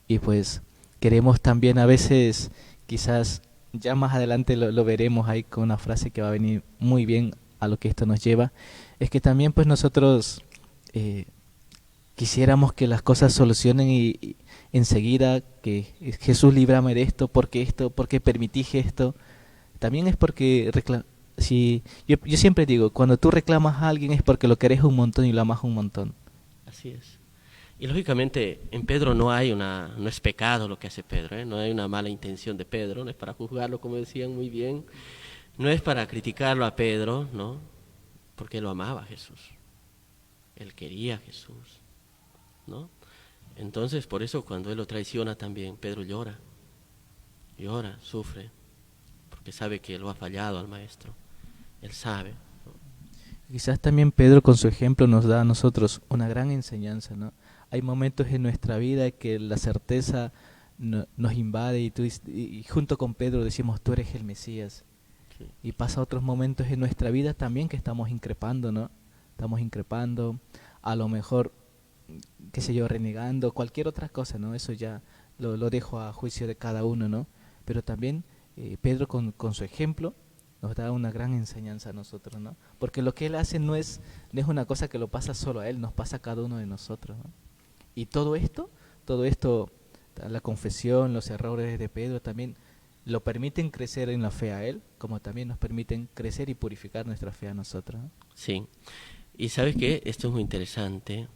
Y pues queremos también a veces, quizás ya más adelante lo veremos ahí con una frase que va a venir muy bien a lo que esto nos lleva, es que también pues nosotros eh, quisiéramos que las cosas solucionen y enseguida que Jesús líbrame de esto, porque permití esto, también es porque si yo siempre digo, cuando tú reclamas a alguien es porque lo querés un montón y lo amas un montón. así es. Y lógicamente en Pedro no es pecado lo que hace Pedro, ¿eh? No hay una mala intención de Pedro, no es para juzgarlo, como decían muy bien, no es para criticarlo a Pedro, ¿no? Porque él lo amaba a Jesús, él quería a Jesús, ¿no? Entonces por eso cuando él lo traiciona también, Pedro llora, sufre, porque sabe que lo ha fallado al maestro, él sabe, ¿no? Quizás también Pedro con su ejemplo nos da a nosotros una gran enseñanza, ¿no? Hay momentos en nuestra vida que la certeza nos invade y junto con Pedro decimos, tú eres el Mesías. Sí, Y pasa otros momentos en nuestra vida también que estamos increpando, ¿no? Estamos increpando, a lo mejor, qué sé yo, renegando, cualquier otra cosa, ¿no? Eso ya lo dejo a juicio de cada uno, ¿no? Pero también Pedro con su ejemplo nos da una gran enseñanza a nosotros, ¿no? Porque lo que él hace no es una cosa que lo pasa solo a él, nos pasa a cada uno de nosotros, ¿no? Y todo esto, la confesión, los errores de Pedro también lo permiten crecer en la fe a él, como también nos permiten crecer y purificar nuestra fe a nosotros, ¿no? sí. Y ¿sabes qué? Esto es muy interesante.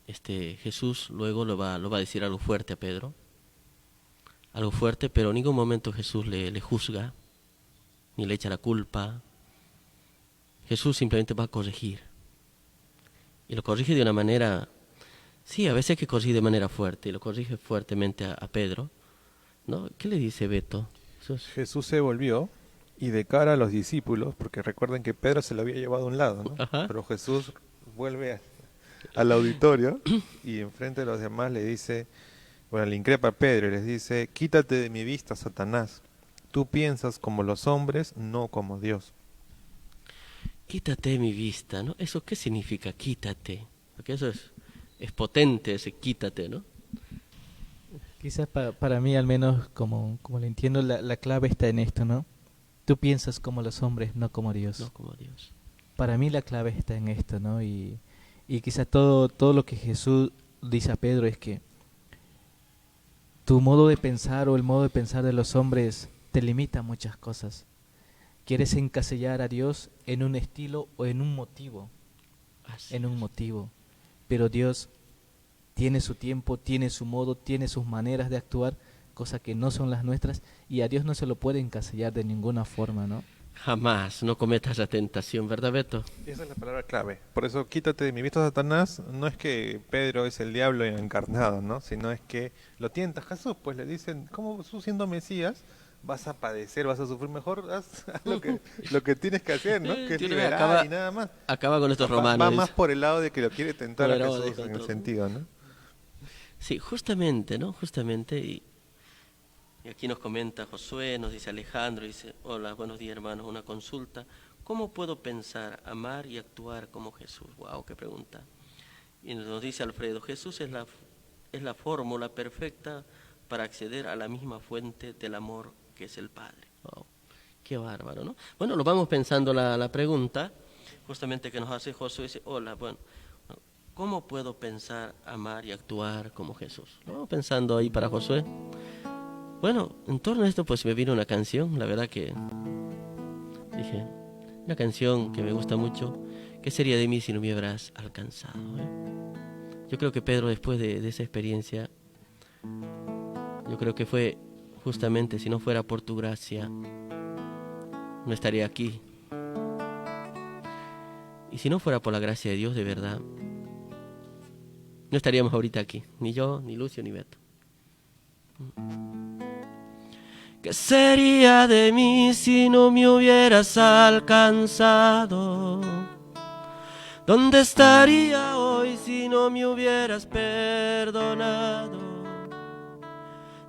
Jesús luego lo va a decir algo fuerte a Pedro, algo fuerte, pero en ningún momento Jesús le juzga, ni le echa la culpa. Jesús simplemente va a corregir. Y lo corrige de una manera, sí, a veces que corrige de manera fuerte, y lo corrige fuertemente a Pedro, ¿no? ¿Qué le dice Beto? Jesús. Jesús se volvió y de cara a los discípulos, porque recuerden que Pedro se lo había llevado a un lado, ¿no? Ajá. Pero Jesús vuelve al auditorio y enfrente de los demás le dice, bueno, le increpa a Pedro y les dice, quítate de mi vista, Satanás. Tú piensas como los hombres, no como Dios. Quítate de mi vista, ¿no? ¿Eso qué significa quítate? Porque eso es potente ese quítate, ¿no? Quizás para mí, al menos, como lo entiendo, la clave está en esto, ¿no? Tú piensas como los hombres, no como Dios. No como Dios. Para mí la clave está en esto, ¿no? Y quizás todo lo que Jesús dice a Pedro es que tu modo de pensar o el modo de pensar de los hombres te limita a muchas cosas. Quieres encasillar a Dios en un estilo o en un motivo. Así En un es. motivo. Pero Dios tiene su tiempo, tiene su modo, tiene sus maneras de actuar, cosas que no son las nuestras, y a Dios no se lo puede encasillar de ninguna forma, ¿no? Jamás no cometas esa tentación, ¿verdad, Beto? Esa es la palabra clave. Por eso, quítate de mi vista, Satanás. No es que Pedro es el diablo encarnado, ¿no? Sino es que lo tienta Jesús. Pues le dicen, ¿cómo tú siendo Mesías vas a padecer, vas a sufrir? Mejor haz lo que tienes que hacer, ¿no? Que es Tiene- liberar acaba- y nada más. Acaba con estos Va romanos. más dice. por el lado de que lo quiere tentar a Pero Jesús dijo en el todo. sentido, ¿no? Sí, justamente, ¿no? Justamente. Y aquí nos comenta Josué, nos dice Alejandro, dice, hola, buenos días hermanos, una consulta. ¿Cómo puedo pensar, amar y actuar como Jesús? Wow, qué pregunta. Y nos dice Alfredo, Jesús es la fórmula perfecta para acceder a la misma fuente del amor que es el Padre. Wow, qué bárbaro, ¿no? Bueno, lo vamos pensando la pregunta, justamente que nos hace Josué, dice, hola, bueno, ¿cómo puedo pensar, amar y actuar como Jesús? Lo vamos pensando ahí para Josué. Bueno, en torno a esto pues me vino una canción, la verdad que dije, una canción que me gusta mucho, ¿qué sería de mí si no me hubieras alcanzado? Yo creo que Pedro después de esa experiencia, yo creo que fue justamente, si no fuera por tu gracia, no estaría aquí. Y si no fuera por la gracia de Dios de verdad, no estaríamos ahorita aquí, ni yo, ni Lucio, ni Beto. ¿Qué sería de mí si no me hubieras alcanzado? ¿Dónde estaría hoy si no me hubieras perdonado?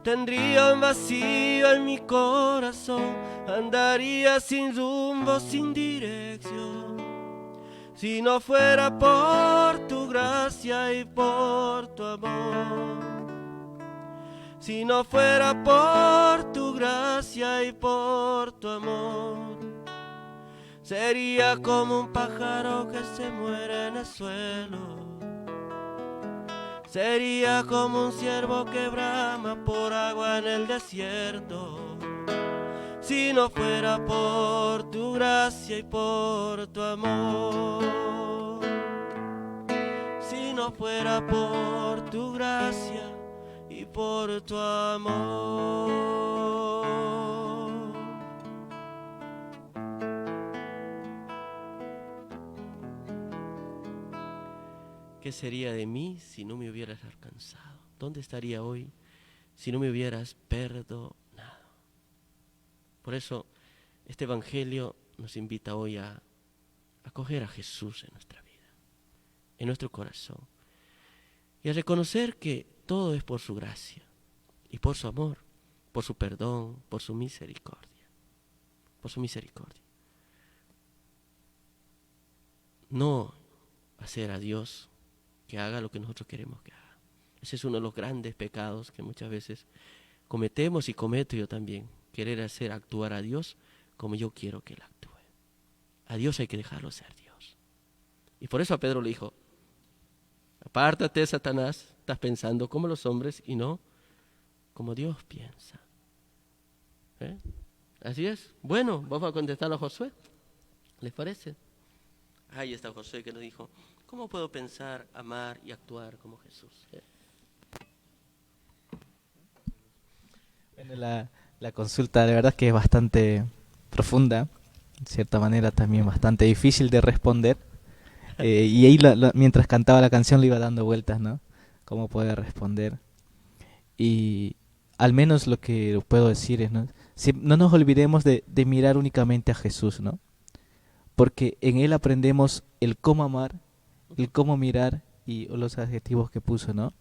Tendría un vacío en mi corazón, andaría sin rumbo, sin dirección. Si no fuera por tu gracia y por tu amor. Si no fuera por tu gracia y por tu amor, sería como un pájaro que se muere en el suelo. Sería como un ciervo que brama por agua en el desierto. Si no fuera por tu gracia y por tu amor. Si no fuera por tu gracia y por tu amor. ¿Qué sería de mí si no me hubieras alcanzado? ¿Dónde estaría hoy si no me hubieras perdonado? Por eso este Evangelio nos invita hoy a acoger a Jesús en nuestra vida, en nuestro corazón, y a reconocer que todo es por su gracia y por su amor, por su perdón, por su misericordia, por su misericordia. No hacer a Dios que haga lo que nosotros queremos que haga. Ese es uno de los grandes pecados que muchas veces cometemos y cometo yo también, querer hacer actuar a Dios como yo quiero que Él actúe. A Dios hay que dejarlo ser Dios. Y por eso a Pedro le dijo, apártate, Satanás, estás pensando como los hombres y no como Dios piensa. Así es. Bueno, vamos a contestarlo a Josué. ¿Les parece? Ahí está Josué que nos dijo, ¿cómo puedo pensar, amar y actuar como Jesús? Bueno, la consulta de verdad que es bastante profunda, en cierta manera también bastante difícil de responder. Y ahí mientras cantaba la canción le iba dando vueltas, ¿no? Cómo poder responder. Y al menos lo que puedo decir es, ¿no? No nos olvidemos de mirar únicamente a Jesús, ¿no? Porque en Él aprendemos el cómo amar, el cómo mirar y los adjetivos que puso, ¿no?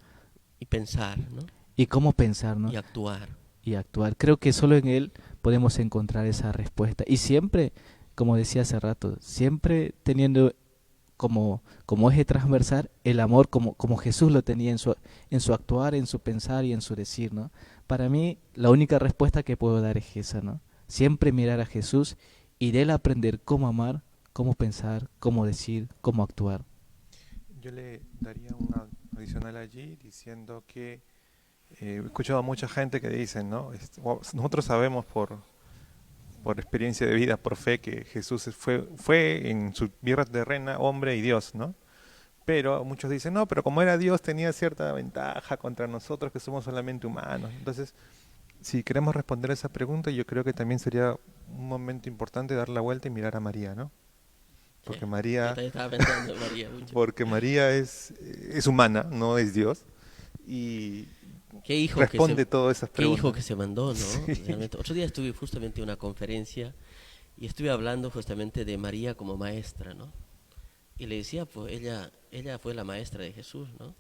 Y pensar, ¿no? Y cómo pensar, ¿no? Y actuar. Y actuar. Creo que solo en Él podemos encontrar esa respuesta. Y siempre, como decía hace rato, siempre teniendo como eje transversal el amor como Jesús lo tenía en su actuar, en su pensar y en su decir, ¿no? Para mí la única respuesta que puedo dar es esa, ¿no? Siempre mirar a Jesús y de él aprender cómo amar, cómo pensar, cómo decir, cómo actuar. Yo le daría una adicional allí diciendo que he escuchado a mucha gente que dicen, ¿no? Nosotros sabemos por experiencia de vida, por fe, que Jesús fue en su vida terrena hombre y Dios, ¿no? Pero muchos dicen, no, pero como era Dios tenía cierta ventaja contra nosotros que somos solamente humanos. Entonces, si queremos responder a esa pregunta, yo creo que también sería un momento importante dar la vuelta y mirar a María, ¿no? Sí, Porque yo María, también estaba pensando en María mucho. porque María es humana, no es Dios, y Qué hijo que se, responde todas esas qué hijo preguntas. que se mandó, ¿no? Sí. Realmente. Otro día estuve justamente en una conferencia y estuve hablando justamente de María como maestra, ¿no? Y le decía, pues ella fue la maestra de Jesús, ¿no?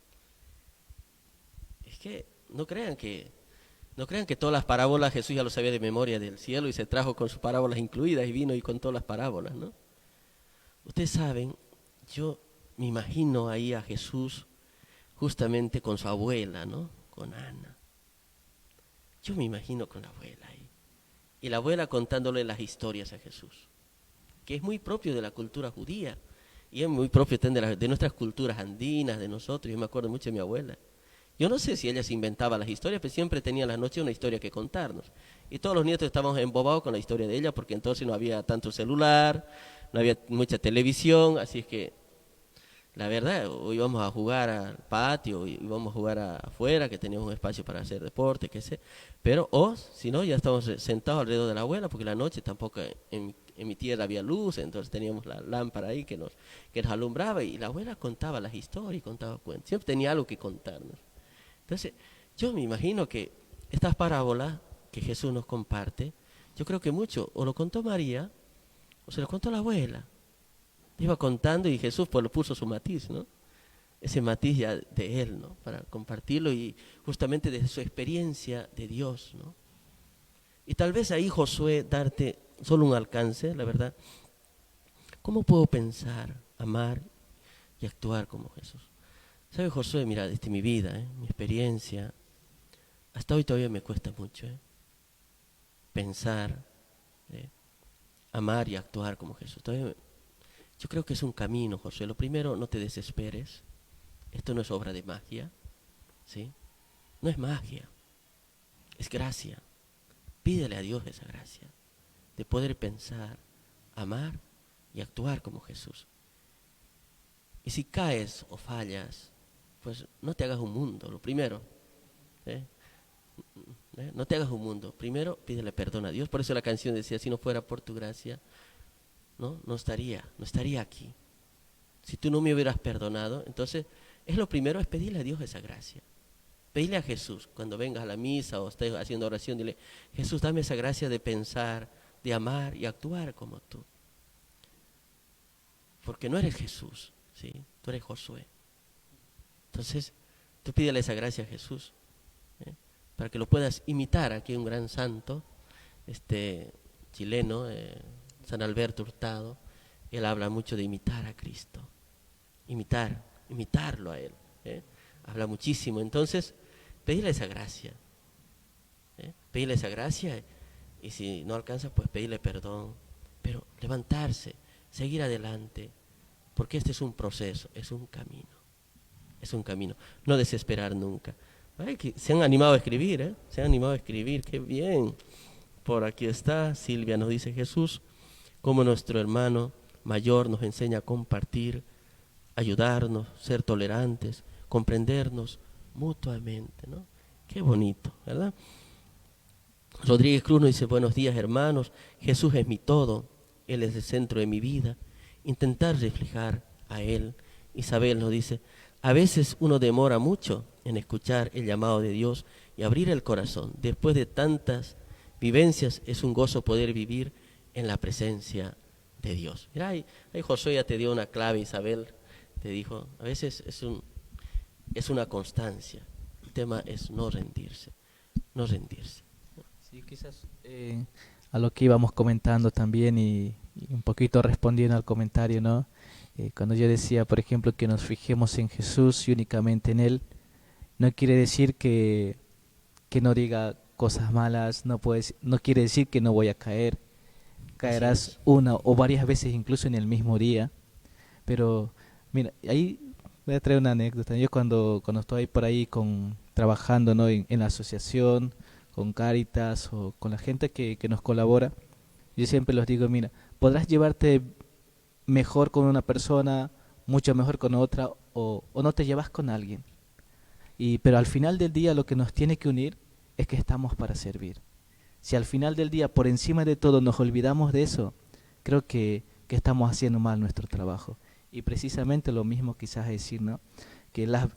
Es que no crean que todas las parábolas Jesús ya lo sabía de memoria del cielo y se trajo con sus parábolas incluidas y vino y contó las parábolas, ¿no? Ustedes saben, yo me imagino ahí a Jesús justamente con su abuela, ¿no? Con Ana. Yo me imagino con la abuela ahí. Y la abuela contándole las historias a Jesús, que es muy propio de la cultura judía y es muy propio también de nuestras culturas andinas, de nosotros. Yo me acuerdo mucho de mi abuela. Yo no sé si ella se inventaba las historias, pero siempre tenía en la noche una historia que contarnos. Y todos los nietos estábamos embobados con la historia de ella, porque entonces no había tanto celular, no había mucha televisión, así es que la verdad, o íbamos a jugar al patio, o íbamos a jugar afuera, que teníamos un espacio para hacer deporte, qué sé. Pero, o si no, ya estábamos sentados alrededor de la abuela, porque la noche tampoco en mi tierra había luz, entonces teníamos la lámpara ahí que nos alumbraba, y la abuela contaba las historias, contaba cuentos, siempre tenía algo que contarnos. Entonces, yo me imagino que estas parábolas que Jesús nos comparte, yo creo que mucho, o lo contó María, o se lo contó la abuela. Iba contando y Jesús pues le puso su matiz, ¿no? Ese matiz ya de él, ¿no? Para compartirlo y justamente desde su experiencia de Dios, ¿no? Y tal vez ahí, Josué, darte solo un alcance, la verdad. ¿Cómo puedo pensar, amar y actuar como Jesús? ¿Sabe, Josué? Mira, desde mi vida, mi experiencia, hasta hoy todavía me cuesta mucho, pensar, ¿eh? Amar y actuar como Jesús. Yo creo que es un camino, Josué. Lo primero, no te desesperes. Esto no es obra de magia, ¿sí? No es magia, es gracia. Pídele a Dios esa gracia de poder pensar, amar y actuar como Jesús. Y si caes o fallas, pues no te hagas un mundo, lo primero. ¿eh? No te hagas un mundo. Primero, pídele perdón a Dios. Por eso la canción decía, si no fuera por tu gracia, no estaría aquí. Si tú no me hubieras perdonado, entonces es lo primero, es pedirle a Dios esa gracia. Pedirle a Jesús, cuando vengas a la misa o estés haciendo oración, dile, Jesús, dame esa gracia de pensar, de amar y actuar como tú. Porque no eres Jesús, ¿sí? Tú eres Josué. Entonces, tú pídele esa gracia a Jesús, para que lo puedas imitar. Aquí hay un gran santo, chileno, San Alberto Hurtado. Él habla mucho de imitar a Cristo. Imitarlo a Él. Habla muchísimo. Entonces, pedirle esa gracia. Pedirle esa gracia y si no alcanza, pues pedirle perdón. Pero levantarse, seguir adelante, porque este es un proceso, es un camino. Es un camino. No desesperar nunca. Ay, que se han animado a escribir, ¿eh? Se han animado a escribir, qué bien. Por aquí está, Silvia nos dice Jesús, como nuestro hermano mayor nos enseña a compartir, ayudarnos, ser tolerantes, comprendernos mutuamente, ¿no? Qué bonito, ¿verdad? Rodríguez Cruz nos dice, buenos días hermanos, Jesús es mi todo, Él es el centro de mi vida, intentar reflejar a Él. Isabel nos dice, a veces uno demora mucho en escuchar el llamado de Dios y abrir el corazón. Después de tantas vivencias es un gozo poder vivir en la presencia de Dios. Mira, ahí Josué ya te dio una clave, Isabel, te dijo, a veces es una constancia. El tema es no rendirse, no rendirse. Sí, quizás a lo que íbamos comentando también y un poquito respondiendo al comentario, ¿no? Cuando yo decía, por ejemplo, que nos fijemos en Jesús y únicamente en Él, no quiere decir que no diga cosas malas, no quiere decir que no voy a caer. Así Caerás es. una o varias veces incluso en el mismo día. Pero mira, ahí voy a traer una anécdota. Yo cuando estoy por ahí trabajando, ¿no? en la asociación, con Cáritas o con la gente que nos colabora, yo siempre les digo, mira, podrás llevarte mejor con una persona, mucho mejor con otra, o no te llevas con alguien. Pero al final del día lo que nos tiene que unir es que estamos para servir. Si al final del día, por encima de todo, nos olvidamos de eso, creo que estamos haciendo mal nuestro trabajo. Y precisamente lo mismo quizás decir, ¿no?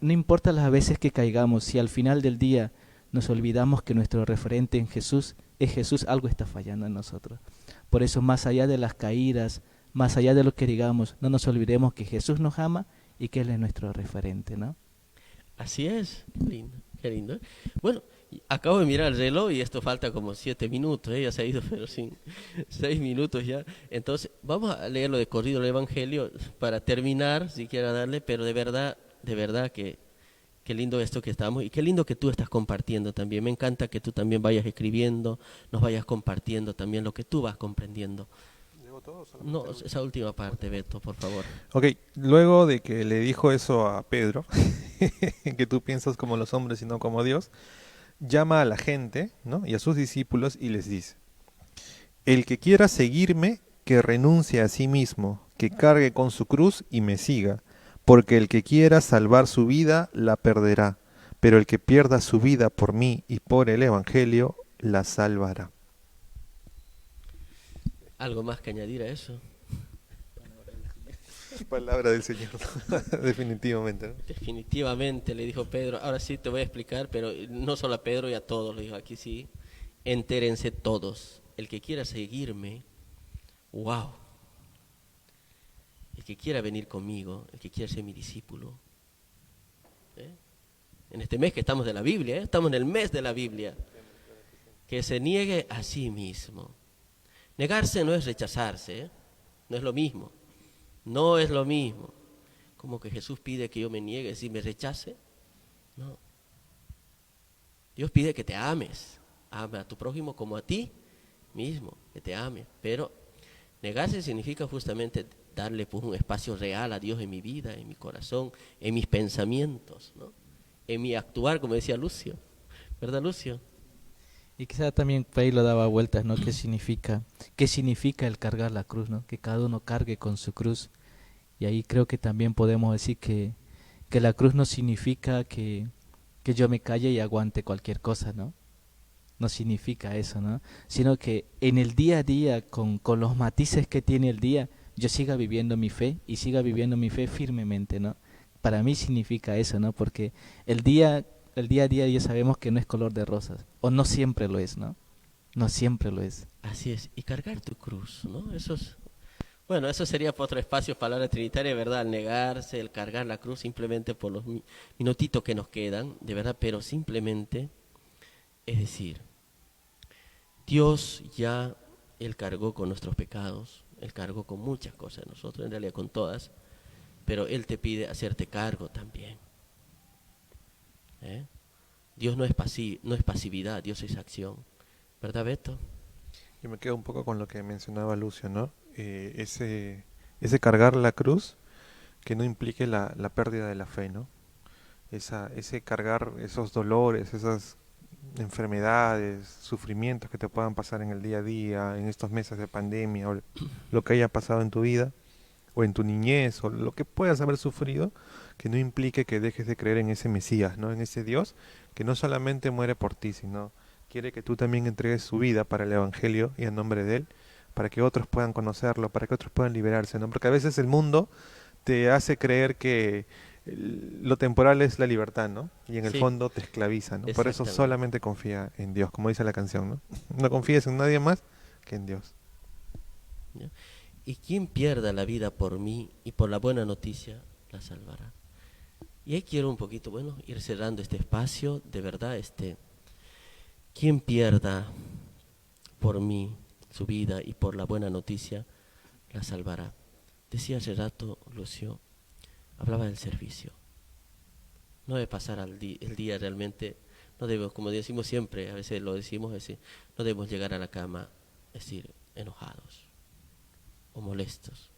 No importa las veces que caigamos, si al final del día nos olvidamos que nuestro referente en Jesús es Jesús, algo está fallando en nosotros. Por eso, más allá de las caídas, más allá de lo que digamos, no nos olvidemos que Jesús nos ama y que Él es nuestro referente, ¿no? Así es, qué lindo, qué lindo. Bueno, acabo de mirar el reloj y esto falta como 7 minutos, ya se ha ido, pero sin 6 minutos ya. Entonces, vamos a leerlo de corrido el Evangelio para terminar, si quiera darle, pero de verdad que qué lindo esto que estamos y qué lindo que tú estás compartiendo también. Me encanta que tú también vayas escribiendo, nos vayas compartiendo también lo que tú vas comprendiendo. ¿Leo todo o solamente No, el último? esa última parte, Beto, por favor. Ok, luego de que le dijo eso a Pedro, que tú piensas como los hombres y no como Dios, llama a la gente, ¿no? y a sus discípulos y les dice, el que quiera seguirme, que renuncie a sí mismo, que cargue con su cruz y me siga, porque el que quiera salvar su vida, la perderá, pero el que pierda su vida por mí y por el Evangelio, la salvará. ¿Algo más que añadir a eso? Palabra del Señor, definitivamente, ¿no? Definitivamente, le dijo Pedro. Ahora sí te voy a explicar, pero no solo a Pedro y a todos, le dijo aquí sí. Entérense todos. El que quiera seguirme, wow. El que quiera venir conmigo, el que quiera ser mi discípulo. ¿eh? En este mes que estamos de la Biblia, estamos en el mes de la Biblia. Que se niegue a sí mismo. Negarse no es rechazarse, no es lo mismo. No es lo mismo. Como que Jesús pide que yo me niegue si me rechace. No. Dios pide que te ames. Ama a tu prójimo como a ti mismo, que te ames. Pero negarse significa justamente darle pues, un espacio real a Dios en mi vida, en mi corazón, en mis pensamientos, ¿no? En mi actuar, como decía Lucio. ¿Verdad, Lucio? Y quizá también por ahí lo daba vueltas, ¿no? ¿Qué significa el cargar la cruz, ¿no? Que cada uno cargue con su cruz. Y ahí creo que también podemos decir que la cruz no significa que yo me calle y aguante cualquier cosa, ¿no? No significa eso, ¿no? Sino que en el día a día, con los matices que tiene el día, yo siga viviendo mi fe y siga viviendo mi fe firmemente, ¿no? Para mí significa eso, ¿no? Porque el día a día ya sabemos que no es color de rosas, o no siempre lo es, ¿no? No siempre lo es. Así es. Y cargar tu cruz, ¿no? Eso es. Bueno, eso sería para otro espacio, palabra trinitaria, ¿verdad? El negarse, el cargar la cruz simplemente por los minutitos que nos quedan, de verdad, pero simplemente, es decir, Dios ya, Él cargó con nuestros pecados, Él cargó con muchas cosas, nosotros en realidad con todas, pero Él te pide hacerte cargo también. ¿eh? Dios no es pasividad, Dios es acción. ¿Verdad, Beto? Yo me quedo un poco con lo que mencionaba Lucio, ¿no? Ese cargar la cruz que no implique la pérdida de la fe, ¿no? Ese cargar esos dolores, esas enfermedades, sufrimientos que te puedan pasar en el día a día, en estos meses de pandemia, o lo que haya pasado en tu vida, o en tu niñez, o lo que puedas haber sufrido, que no implique que dejes de creer en ese Mesías, ¿no? En ese Dios que no solamente muere por ti, sino quiere que tú también entregues su vida para el Evangelio y en nombre de Él, para que otros puedan conocerlo, para que otros puedan liberarse, ¿no? Porque a veces el mundo te hace creer que lo temporal es la libertad, ¿no? Y en el Sí, fondo te esclaviza, ¿no? Por eso exactamente. solamente confía en Dios, como dice la canción, ¿no? No confíes en nadie más que en Dios. ¿ya? Y quien pierda la vida por mí y por la buena noticia, la salvará. Y ahí quiero un poquito, bueno, ir cerrando este espacio, de verdad, quien pierda por mí su vida y por la buena noticia, la salvará. decía hace rato Lucio, hablaba del servicio. No debe pasar el día realmente, no debemos, como decimos siempre, a veces lo decimos, no debemos llegar a la cama, es decir, enojados o molestos.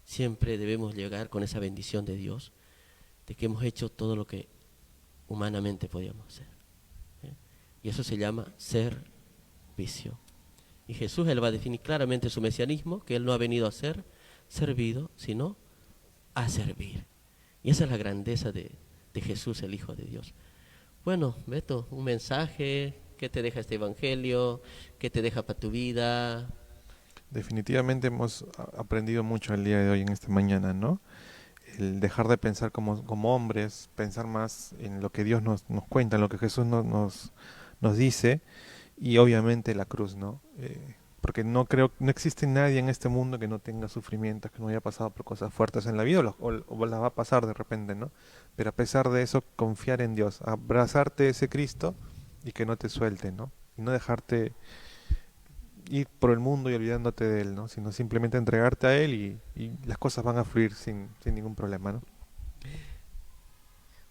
Siempre debemos llegar con esa bendición de Dios, de que hemos hecho todo lo que humanamente podíamos hacer. Y eso se llama servicio. Y Jesús, Él va a definir claramente su mesianismo, que Él no ha venido a ser servido, sino a servir. Y esa es la grandeza de Jesús, el Hijo de Dios. Bueno, Beto, un mensaje, ¿qué te deja este evangelio? ¿Qué te deja para tu vida? Definitivamente hemos aprendido mucho el día de hoy en esta mañana, ¿no? El dejar de pensar como hombres, pensar más en lo que Dios nos cuenta, en lo que Jesús nos dice, y obviamente la cruz, ¿no? Porque no existe nadie en este mundo que no tenga sufrimientos, que no haya pasado por cosas fuertes en la vida, o las va a pasar de repente, ¿no? Pero a pesar de eso, confiar en Dios, abrazarte a ese Cristo y que no te suelte, ¿no? Y no dejarte ir por el mundo y olvidándote de Él, ¿no? Sino simplemente entregarte a Él y las cosas van a fluir sin ningún problema, ¿no?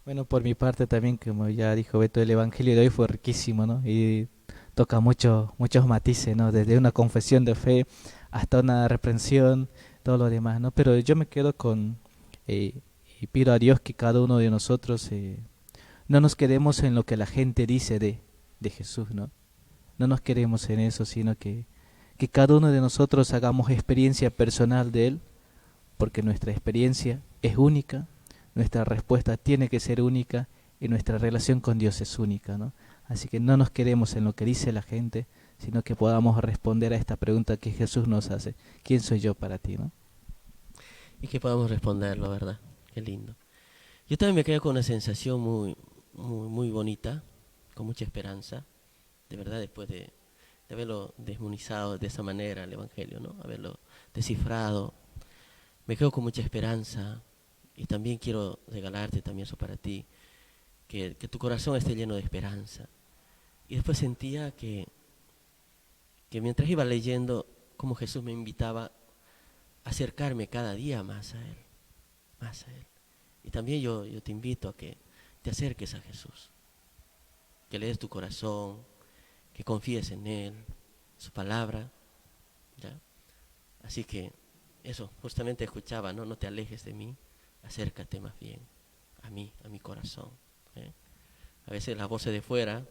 Bueno, por mi parte también, como ya dijo Beto, el Evangelio de hoy fue riquísimo, ¿no? Y toca muchos matices, ¿no? Desde una confesión de fe hasta una reprensión, todo lo demás, ¿no? Pero yo me quedo y pido a Dios que cada uno de nosotros no nos quedemos en lo que la gente dice de Jesús, ¿no? No nos quedemos en eso, sino que cada uno de nosotros hagamos experiencia personal de Él, porque nuestra experiencia es única, nuestra respuesta tiene que ser única y nuestra relación con Dios es única, ¿no? Así que no nos quedemos en lo que dice la gente, sino que podamos responder a esta pregunta que Jesús nos hace: ¿quién soy yo para ti, no? Y que podamos responderlo, ¿verdad? Qué lindo. Yo también me quedo con una sensación muy bonita, con mucha esperanza, de verdad, después de haberlo desmunizado de esa manera el Evangelio, ¿no? Haberlo descifrado. Me quedo con mucha esperanza y también quiero regalarte también eso para ti, que tu corazón esté lleno de esperanza. Y después sentía que mientras iba leyendo, como Jesús me invitaba a acercarme cada día más a Él, más a Él. Y también yo te invito a que te acerques a Jesús, que le des tu corazón, que confíes en Él, su palabra, ¿ya? Así que eso, justamente escuchaba, ¿no? No te alejes de mí, acércate más bien a mí, a mi corazón. A veces las voces de fuera,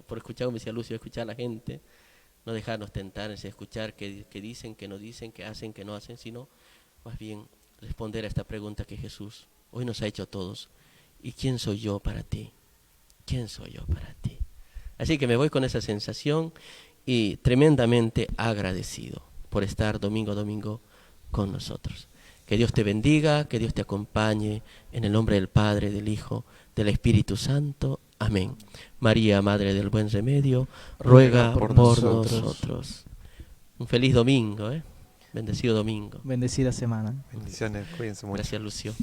por escuchar, como decía Lucio, escuchar a la gente, no dejarnos tentar, es escuchar qué dicen, qué no dicen, qué hacen, qué no hacen, sino más bien responder a esta pregunta que Jesús hoy nos ha hecho a todos: ¿y quién soy yo para ti? ¿Quién soy yo para ti? Así que me voy con esa sensación y tremendamente agradecido por estar domingo a domingo con nosotros. Que Dios te bendiga, que Dios te acompañe, en el nombre del Padre, del Hijo, del Espíritu Santo. Amén. María, Madre del Buen Remedio, ruega por nosotros. Un feliz domingo, Bendecido domingo. Bendecida semana. Bendiciones, cuídense mucho. Gracias, Lucio.